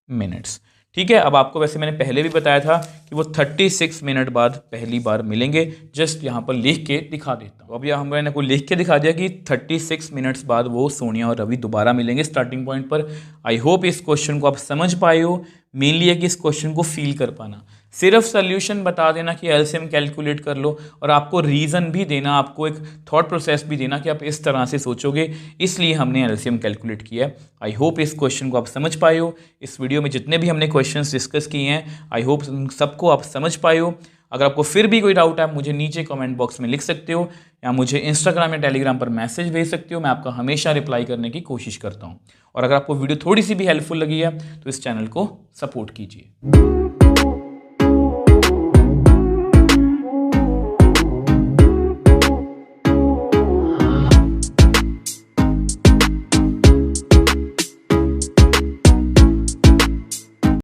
Speaker 1: मिनट्स, ठीक है। अब आपको वैसे मैंने पहले भी बताया था कि वो 36 मिनट बाद पहली बार मिलेंगे, जस्ट यहाँ पर लिख के दिखा देता हूँ। अब यहाँ मैंने को लिख के दिखा दिया कि 36 मिनट्स बाद वो सोनिया और रवि दोबारा मिलेंगे स्टार्टिंग पॉइंट पर। आई होप इस क्वेश्चन को आप समझ पाए हो। मेनली है कि इस क्वेश्चन को फील कर पाना, सिर्फ सोल्यूशन बता देना कि एलसीएम कैलकुलेट कर लो, और आपको रीज़न भी देना, आपको एक थॉट प्रोसेस भी देना कि आप इस तरह से सोचोगे, इसलिए हमने एलसीएम कैलकुलेट किया है। आई होप इस क्वेश्चन को आप समझ पाए हो। इस वीडियो में जितने भी हमने क्वेश्चंस डिस्कस किए हैं, आई होप सबको आप समझ पाए हो। अगर आपको फिर भी कोई डाउट है, आप मुझे नीचे कमेंट बॉक्स में लिख सकते हो, या मुझे इंस्टाग्राम या टेलीग्राम पर मैसेज भेज सकते हो। मैं आपका हमेशा रिप्लाई करने की कोशिश करता हूँ। और अगर आपको वीडियो थोड़ी सी भी हेल्पफुल लगी है तो इस चैनल को सपोर्ट कीजिए।